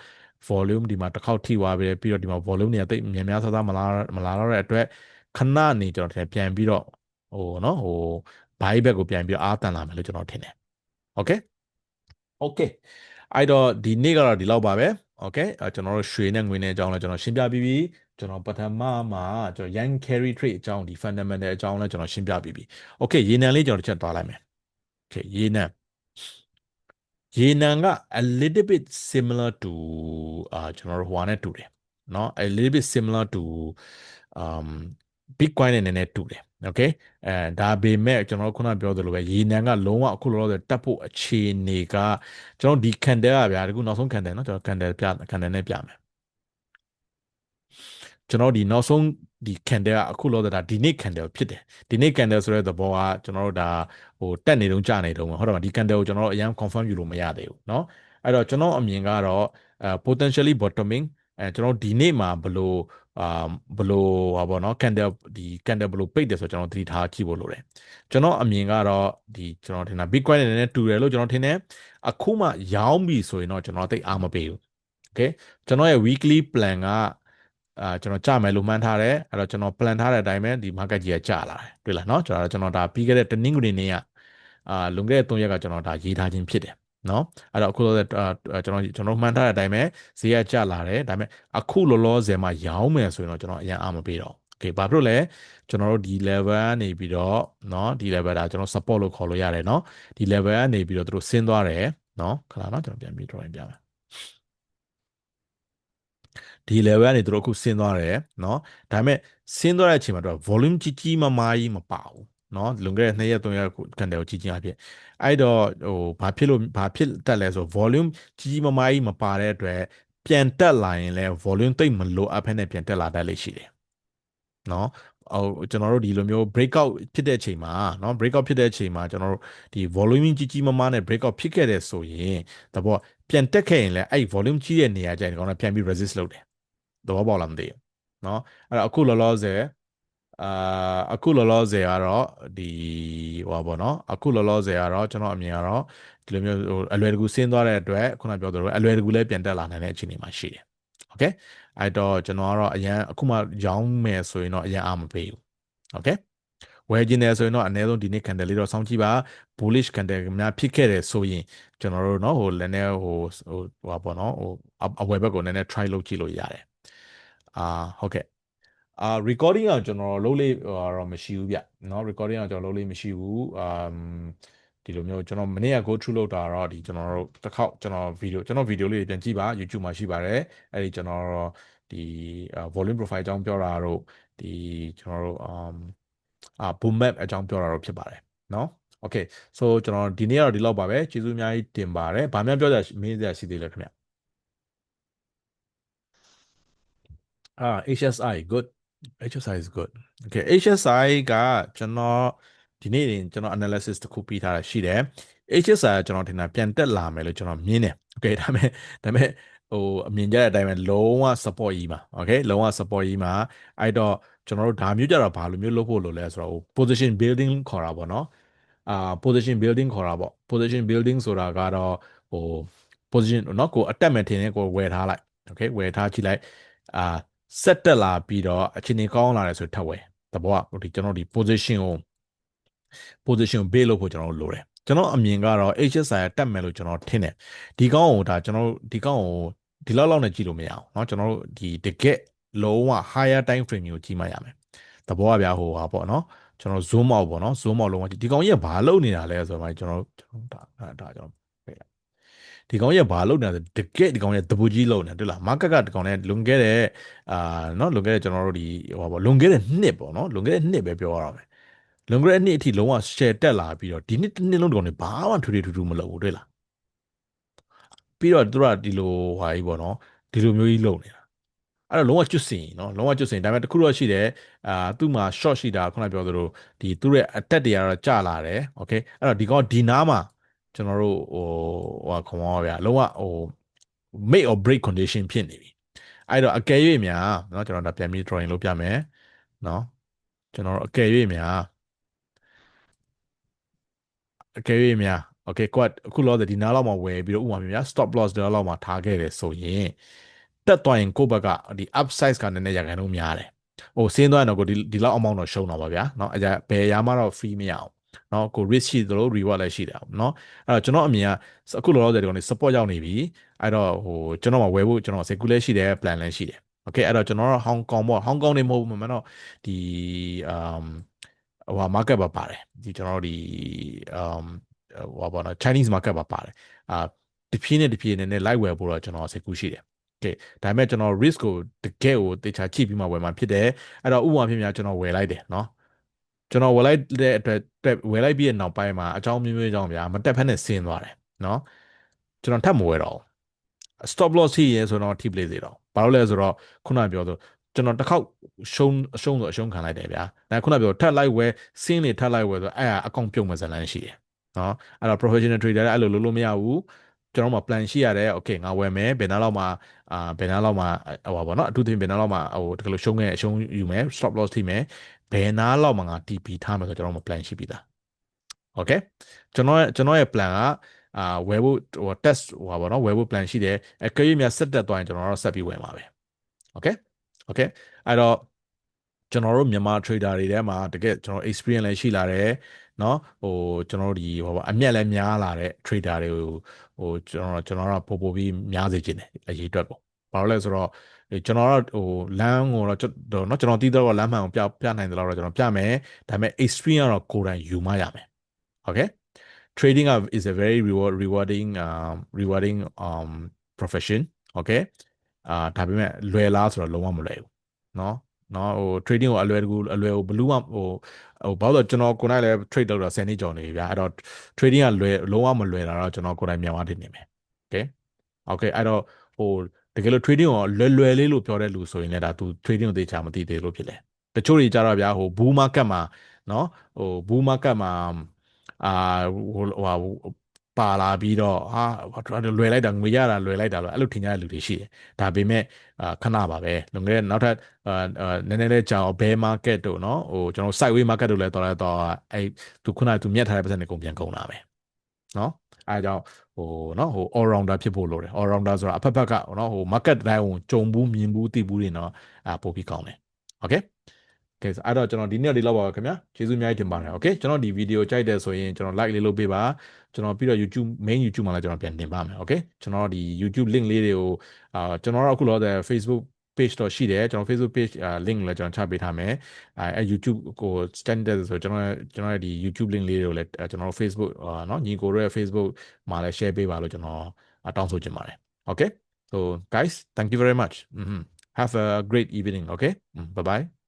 volume ဒီမှာတစ်ခေါက်ထိသွားပြီပြီးတော့ဒီမှာ volume တွေကတိတ်များများဆဆမလာတော့တဲ့အတွက်ခဏနေကျွန်တော်ထင်ပြန်ပြီးတော့ဟိုเนาะဟို buy back ကိုပြန်ပြီးတော့အားတန်လာမယ်လို့ကျွန်တော်ထင်တယ် okay okay အဲ့တော့ဒီနေ့ကတော့ဒီလောက်ပါပဲ okay ကျွန်တော်တို့ရွှေနဲ့ငွေနဲ့အကြောင်းလည်းကျွန်တော်ရှင်းပြပြီးပြီကျွန်တော်ပထမမှာကျွန်တော် Yang carry trade အကြောင်းဒီ fundamental အကြောင်းလည်းကျွန်တော်ရှင်းပြပြီးပြီ okay ရေနံလေးကျွန်တော်တစ်ချက်သွားလိုက်မယ် okay ရေနံက a little bit similar to ကျွန်တော်တို့ဟိုနဲ့တူတယ်เนาะ a little bit similar to um Bitcoin နဲ့နည်းနည်းတူတယ် okay ဒါပေမဲ့ကျွန်တော်တို့ခုနပြောသလိုပဲရေနံကလုံးဝအခုလောလောဆယ်တက်ဖို့အခြေအနေကကျွန်တော်ဒီ candle ကဗျာဒီခုနောက်ဆုံး candle เนาะကျွန်တော် candle နဲ့ပြမယ်ကျွန်တော်ဒီနောက်ဆုံးဒီ candle ကအခုလောဆယ်ဒါဒီနေ့ candle ဖြစ်တယ်ဒီနေ့ candle ဆိုတဲ့သဘောကကျွန်တော်တို့ဒါဟိုတက်နေတုန်းကျနေတုန်းဟုတ်တယ်မဒီ candle ကိုကျွန်တော်တို့အရင် confirm ယူလို့မရသေးဘူးเนาะအဲ့တော့ကျွန်တော်အမြင်ကတော့ potentially bottoming ကျွန်တော်ဒီနေ့မှာဘလို့ဘလို့ဟာပေါ့เนาะ candle ဒီ candle ဘလို့ပိတ်တယ်ဆိုတော့ကျွန်တော်သတိထားကြည့်ဖို့လိုတယ်ကျွန်တော်အမြင်ကတော့ဒီကျွန်တော်ထင်တာ Bitcoin နဲ့လည်းတူတယ်လို့ကျွန်တော်ထင်တယ်အခုမှရောင်းပြီဆိုရင်တော့ကျွန်တော်သိအားမပေးဘူး okay ကျွန်တော်ရဲ့ weekly plan ကကျွန်တော်ကြမယ်လို့မှန်းထားတယ်အဲ့တော့ကျွန်တော် plan ထားတဲ့အတိုင်းပဲဒီ market ကြီးကကျလာတယ်တွေ့လားเนาะကျွန်တော်ဒါပြီးခဲ့တဲ့တနင်္ဂနွေနေ့ကလွန်ခဲ့တဲ့3ရက်ကကျွန်တော်ဒါရေးထားခြင်းဖြစ်တယ်เนาะအဲ့တော့အခုလောကျွန်တော်မှန်းထားတဲ့အတိုင်းပဲဈေးကကျလာတယ်ဒါပေမဲ့အခုလောလောဆယ်မှာရောင်းမယ်ဆိုရင်တော့ကျွန်တော်အရင်အားမပေးတော့ okay ဘာဖြစ်လို့လဲကျွန်တော်တို့ဒီ level ကနေပြီးတော့เนาะဒီ level ဒါကျွန်တော် support လို့ခေါ်လို့ရတယ်เนาะဒီ level ကနေပြီးတော့သူတို့ဆင်းသွားတယ်เนาะခဏเนาะကျွန်တော်ပြန်ပြီး drawing ပြမယ်ဒီ level ကနေသူတို့အခုဆင်းသွားတယ်เนาะဒါပေမဲ့ဆင်းသွားတဲ့အချိန်မှာတော့ volume ကြီးကြီးမားမားကြီးမပါဘူးเนาะလွန်ခဲ့တဲ့2ရက်3ရက်ကန်တယ်ကိုကြီးကြီးအဖြစ်အဲ့တော့ဟိုဘာဖြစ်တက်လဲဆို volume ကြီးကြီးမားမားကြီးမပါတဲ့အတွက်ပြန်တက်လာရင်လဲ volume သိပ်မလိုအပ်ဖက်နဲ့ပြန်တက်လာတတ်လိမ့်ရှိတယ်เนาะဟိုကျွန်တော်တို့ဒီလိုမျိုး breakout ဖြစ်တဲ့အချိန်မှာเนาะ breakout ဖြစ်တဲ့အချိန်မှာကျွန်တော်တို့ဒီ volume ကြီးကြီးမားမားနဲ့ breakout ဖြစ်ခဲ့တဲ့ဆိုရင်တဘောပြန်တက်ခဲ့ရင်လဲအဲ့ volume ကြီးတဲ့နေရာကျရင်ဒီကောင်ကပြန်ပြီး resist လုပ်တယ်သဘောပေါက်လားမသိဘူးเนาะအဲ့တော့အခုလောလောဆယ်အခုလောလောဆယ်ကတော့ဒီဟိုပါဘောเนาะအခုလောလောဆယ်ကတော့ကျွန်တော်အမြင်ကတော့ဒီလိုမျိုးဟိုအလွယ်တကူဆင်းသွားတဲ့အတွက်ခုနပြောသလိုအလွယ်တကူလည်းပြန်တက်လာနိုင်တဲ့အခြေအနေမှာရှိတယ် okay အဲ့တော့ကျွန်တော်ကတော့အရင်အခုမှရောင်းမယ်ဆိုရင်တော့အရင်အားမပေးဘူး okay ဝယ်ခြင်းတယ်ဆိုရင်တော့အနည်းဆုံးဒီနေ့ candle လေးတော့စောင့်ကြည့်ပါ bullish candle များဖြစ်ခဲ့တယ်ဆိုရင်ကျွန်တော်တို့เนาะဟိုလည်းနည်းဟိုပါပေါ့เนาะဟိုအဝယ်ဘက်ကိုနည်းနည်း try လုပ်ကြည့်လို့ရတယ်ဟုတ်ကဲ့recording ကကျွန်တော်လုပ်လေးတော့မရှိဘူးဗျเนาะ recording ကကျွန်တော်လုပ်လေးမရှိဘူးဒီလိုမျိုးကျွန်တော်မနေ့က go through လုပ်တာတော့ဒီကျွန်တော်တို့တစ်ခေါက်ကျွန်တော် video လေးပြန်ကြည့်ပါ YouTube မှာရှိပါတယ်အဲ့ဒီကျွန်တော်ဒီ volume profile အကြောင်းပြောတာတို့ဒီကျွန်တော်တို့boom map အကြောင်းပြောတာတော့ဖြစ်ပါတယ်เนาะ okay so ကျွန်တော်ဒီနေ့ကတော့ဒီလောက်ပါပဲကျေးဇူးအများကြီးတင်ပါတယ်ဗာများပြောကြမေးစရာရှိသေးလဲခင်ဗျHSI good HSI is good okay HSI ကကျွန်တော်ဒီနေ့ကျွန်တော် analysis တစ်ခုပြီးထားတာရှိတယ် HSI ကကျွန်တော်ထင်တာပြန်တက်လာမယ်လို့ကျွန်တော်မြင်တယ် okay ဒါပေမဲ့ဟိုအမြင်ကြတဲ့အတိုင်းပဲလုံးဝ support ကြီးမှာ okay လုံးဝ support ကြီးမှာအဲ့တော့ကျွန်တော်တို့ဒါမျိုးကြတော့ဘာလိုမျိုးလုပ်ဖို့လိုလဲဆိုတော့ position building ခေါ်တာပေါ့နော်position building ခေါ်တာပေါ့ position building ဆိုတာကတော့ဟို position เนาะကိုအတက်မဲ့ထင်တဲ့ကိုဝယ်ထားလိုက် okay ဝယ်ထားကြည့်လိုက်ဆက်တက်လာပြီးတော့အခြေအနေကောင်းလာတယ်ဆိုထပ်ဝယ်တဘောကဒီကျွန်တော်ဒီ position ကို base လုပ်ဖို့ကျွန်တော်လိုတယ်ကျွန်တော်အမြင်ကတော့ HSI တက်မယ်လို့ကျွန်တော်ထင်တယ်ဒီကောင်းကိုဒါကျွန်တော်ဒီကောင်းကိုဒီလောက်နဲ့ကြည့်လို့မရအောင်เนาะကျွန်တော်တို့ဒီတကက်လုံးဝ higher time frame ကိုကြည့်မှရမယ်တဘောကဗျာဟိုဟာပေါ့เนาะကျွန်တော် zoom out ပေါ့เนาะ zoom out လုံးဝဒီကောင်ကြီးကဘာလုပ်နေတာလဲဆိုတော့ကျွန်တော်ဒါကျွန်တော်ဒီကောင်ကြီးကဘာလုပ်နေတာလဲတကက်ဒီကောင်ကြီးတပူကြီးလုပ်နေတာတွေ့လား market ကဒီကောင်နဲ့လွန်ခဲ့တဲ့เนาะလွန်ခဲ့တဲ့ကျွန်တော်တို့ဒီဟိုပါလွန်ခဲ့တဲ့နှစ်ပေါ့เนาะလွန်ခဲ့တဲ့နှစ်ပဲပြောရအောင်ပဲလွန်ခဲ့တဲ့နှစ်အထိလုံးဝ share တက်လာပြီးတော့ဒီနှစ်လုံးဒီကောင်တွေဘာမှထွေထူးမလုပ်ဘူးတွေ့လားပြီးတော့သူတို့ကဒီလိုဟာကြီးပေါ့เนาะဒီလိုမျိုးကြီးလုပ်နေတာအဲ့တော့လုံးဝကျွတ်စင်เนาะလုံးဝကျွတ်စင်ဒါပေမဲ့တခုတော့ရှိတယ်သူ့မှာ short ရှိတာခုနပြောသလိုဒီသူ့ရဲ့အတက်တွေကတော့ကျလာတယ် okay အဲ့တော့ဒီကောင်ဒီနားမှာ ကျွန်တော်တို့ဟိုခေါ်ပါဗျာလုံးဝဟို make or break condition ဖြစ်နေပြီအဲ့တော့အကယ်၍များเนาะကျွန်တော်ဒါပြန်ပြီး drawing လုပ်ပြမယ်เนาะကျွန်တော်တို့အကယ်၍များโอเคကိုကအခုလောဒီနားလောက်မှာဝယ်ပြီးတော့ဥပမာများ stop loss ဒီလောက်မှာထားခဲ့တယ်ဆိုရင်တက်သွားရင်ကိုယ့်ဘက်ကဒီ upside ကနည်းနည်းရခိုင်နှုန်းများတယ်ဟိုဆင်းသွားရင်တော့ကိုဒီလောက် amount တော့ရှုံးတော့ပါဗျာเนาะအဲဘယ်ရာမှတော့ free မရအောင်เนาะကို risk ရှိသလို reward လည်းရှိတယ်เนาะအဲ့တော့ကျွန်တော်အမြင်ကအခုလောဒီကောင် support ရောက်နေပြီအဲ့တော့ဟိုကျွန်တော်မှာဝယ်ဖို့ကျွန်တော် circular ရှိတယ် plan လည်းရှိတယ်โอเคအဲ့တော့ကျွန်တော်တို့ဟောင်ကောင်ပေါ့ဟောင်ကောင်နေမဟုတ်ဘူးမှန်တော့ဒီဟို market ပါပါတယ်ဒီကျွန်တော်တို့ဒီဟိုပါတော့ Chinese market ပါပါတယ်တဖြည်းနဲ့ light ဝယ်ဖို့တော့ကျွန်တော်စိတ်ကူးရှိတယ်โอเคဒါပေမဲ့ကျွန်တော် risk ကိုတကယ်ကိုတေချာကြည့်ပြီးမှဝယ်မှာဖြစ်တယ်အဲ့တော့ဥပမာဖြစ်များကျွန်တော်ဝယ်လိုက်တယ်เนาะကျွန်တော်ဝယ်လိုက်တဲ့အတွက်ဝယ်လိုက်ပြီးတဲ့နောက်ပိုင်းမှာအကြောင်းမျိုးကြောင့်ဗျာမတက်ဖက်နဲ့ဆင်းသွားတယ်เนาะကျွန်တော်ထပ်မဝယ်တော့ stop loss ရှိရဲဆိုတော့ထိပလေးစေတော့ဘာလို့လဲဆိုတော့ခုနပြောဆိုကျွန်တော်တစ်ခေါက်အရှုံးခံလိုက်တယ်ဗျာဒါခုနပြောထပ်လိုက်ဝယ်ဆင်းနေထပ်လိုက်ဝယ်ဆိုအဲ့ဒါအကောင့်ပြုတ်မဲ့ဇာတ်လမ်းရှိတယ်နော်အဲ့တော့ professional trader လည်းအဲ့လိုလုပ်လို့မရဘူးကျွန်တော်မှ plan ရှိရတယ် okay ငါဝယ်မယ်ဘယ်နားလောက်မှာဘယ်နားလောက်မှာဟိုပါဘောနော်အထူးသဖြင့်ဘယ်နားလောက်မှာဟိုတကယ်လို့ရှုံးယူမယ် stop loss ထိမယ်ဘယ်နားလောက်မှာငါ TP ထားမယ်ဆိုကျွန်တော်မှ plan ရှိပြီးသား okay ကျွန်တော်ရဲ့ plan ကဝယ်ဖို့ဟို test ဟိုပါဘောနော်ဝယ်ဖို့ plan ရှိတယ်အကယ်၍များဆက်တက်သွားရင်ကျွန်တော်တော့ဆက်ပြီးဝယ်မှာပဲ okay အဲ့တော့ကျွန်တော်တို့မြန်မာ trader တွေထဲမှာတကယ်ကျွန်တော် experience လည်းရှိလာတယ်เนาะဟိုကျွန်တော်တို့ဒီဟိုပါအမျက်လည်းများလာတဲ့ trader တွေကိုဟိုကျွန်တော်တို့ပို့ပြီးများစေခြင်းတယ်အရေးအတွက်ပေါ့ဘာလို့လဲဆိုတော့ကျွန်တော်တို့ဟိုလမ်းကိုတော့เนาะကျွန်တော်တီးတော့လမ်းမှန်ကိုပြနိုင်တယ်လို့တော့ကျွန်တော်ပြမယ်ဒါပေမဲ့ experience ကတော့ကိုယ်တိုင်ယူမှရမယ် okay trading is a very rewarding profession okay ဒါပေမဲ့လွယ်လားဆိုတော့လုံးဝမလွယ်ဘူးเนาะဟို trading ကိုအလွယ်ကိုဘလူးမှဘာလို့ကျွန်တော်ကိုယ်တိုင်လည်း trade လုပ်တော့10နှစ်ကျော်နေပြီဗျာအဲ့တော့ trading ကလုံးဝမလွယ်တာတော့ကျွန်တော်ကိုယ်တိုင်မြန်မာတင်နေမယ် okay အဲ့တော့ဟိုတကယ်လို့ trading ကိုလွယ်လေးလို့ပြောတဲ့လူဆိုရင်လည်းဒါသူ trading ကိုသိချာမသိသေးလို့ဖြစ်တယ်တချို့တွေကြတော့ဗျာဟို bull market မှာเนาะဟို bull market မှာဟိုပါလာပြီးတော့လွယ်လိုက်တာငွေရတာလွယ်လိုက်တာလို့အဲ့လိုထင်ကြတဲ့လူတွေရှိတယ်ဒါပေမဲ့ခဏပါပဲလွန်ခဲ့တဲ့နောက်ထပ်နည်းနည်းလေးကြာအောင် bear market တို့เนาะဟိုကျွန်တော် sideways market တို့လည်းတော်လိုက်တော့အဲ့သူခုနကသူမြတ်ထားတဲ့ပတ်စံတွေကုန်ပြန်ကုန်လာပဲเนาะအဲကြောင့်ဟိုเนาะဟို all rounder ဖြစ်ဖို့လိုတယ် all rounder ဆိုတာအဖက်ဖက်ကเนาะဟို market တိုင်းကိုကြုံဘူးမြင်ဘူးသိဘူးတွေเนาะပို့ပြီးကောင်းတယ် okay ကဲအဲ့တော့ကျွန်တော်ဒီနေ့ဒီလောက်ပါခင်ဗျာကျေးဇူးအများကြီးတင်ပါတယ်โอเคကျွန်တော်ဒီဗီဒီယိုကြိုက်တယ်ဆိုရင်ကျွန်တော် like လေးလုပ်ပေးပါကျွန်တော်ပြီးတော့ YouTube main YouTube မှာလည်းကျွန်တော်ပြန်တင်ပါမယ်โอเคကျွန်တော်ဒီ YouTube link လေးတွေကိုကျွန်တော်တို့အခုလောတဲ့ Facebook page တော့ရှိတယ်ကျွန်တော် Facebook page link လည်းကျွန်တော်ချပေးထားမယ်အဲ YouTube ကို standard ဆိုကျွန်တော်ရဲ့ဒီ YouTube link လေးတွေကိုလည်းကျွန်တော်တို့ Facebook เนาะညီကိုတို့ရဲ့ Facebook မှာလည်း share ပေးပါလို့ကျွန်တော်တောင်းဆိုချင်ပါတယ် okay so guys thank you very much have a great evening okay bye bye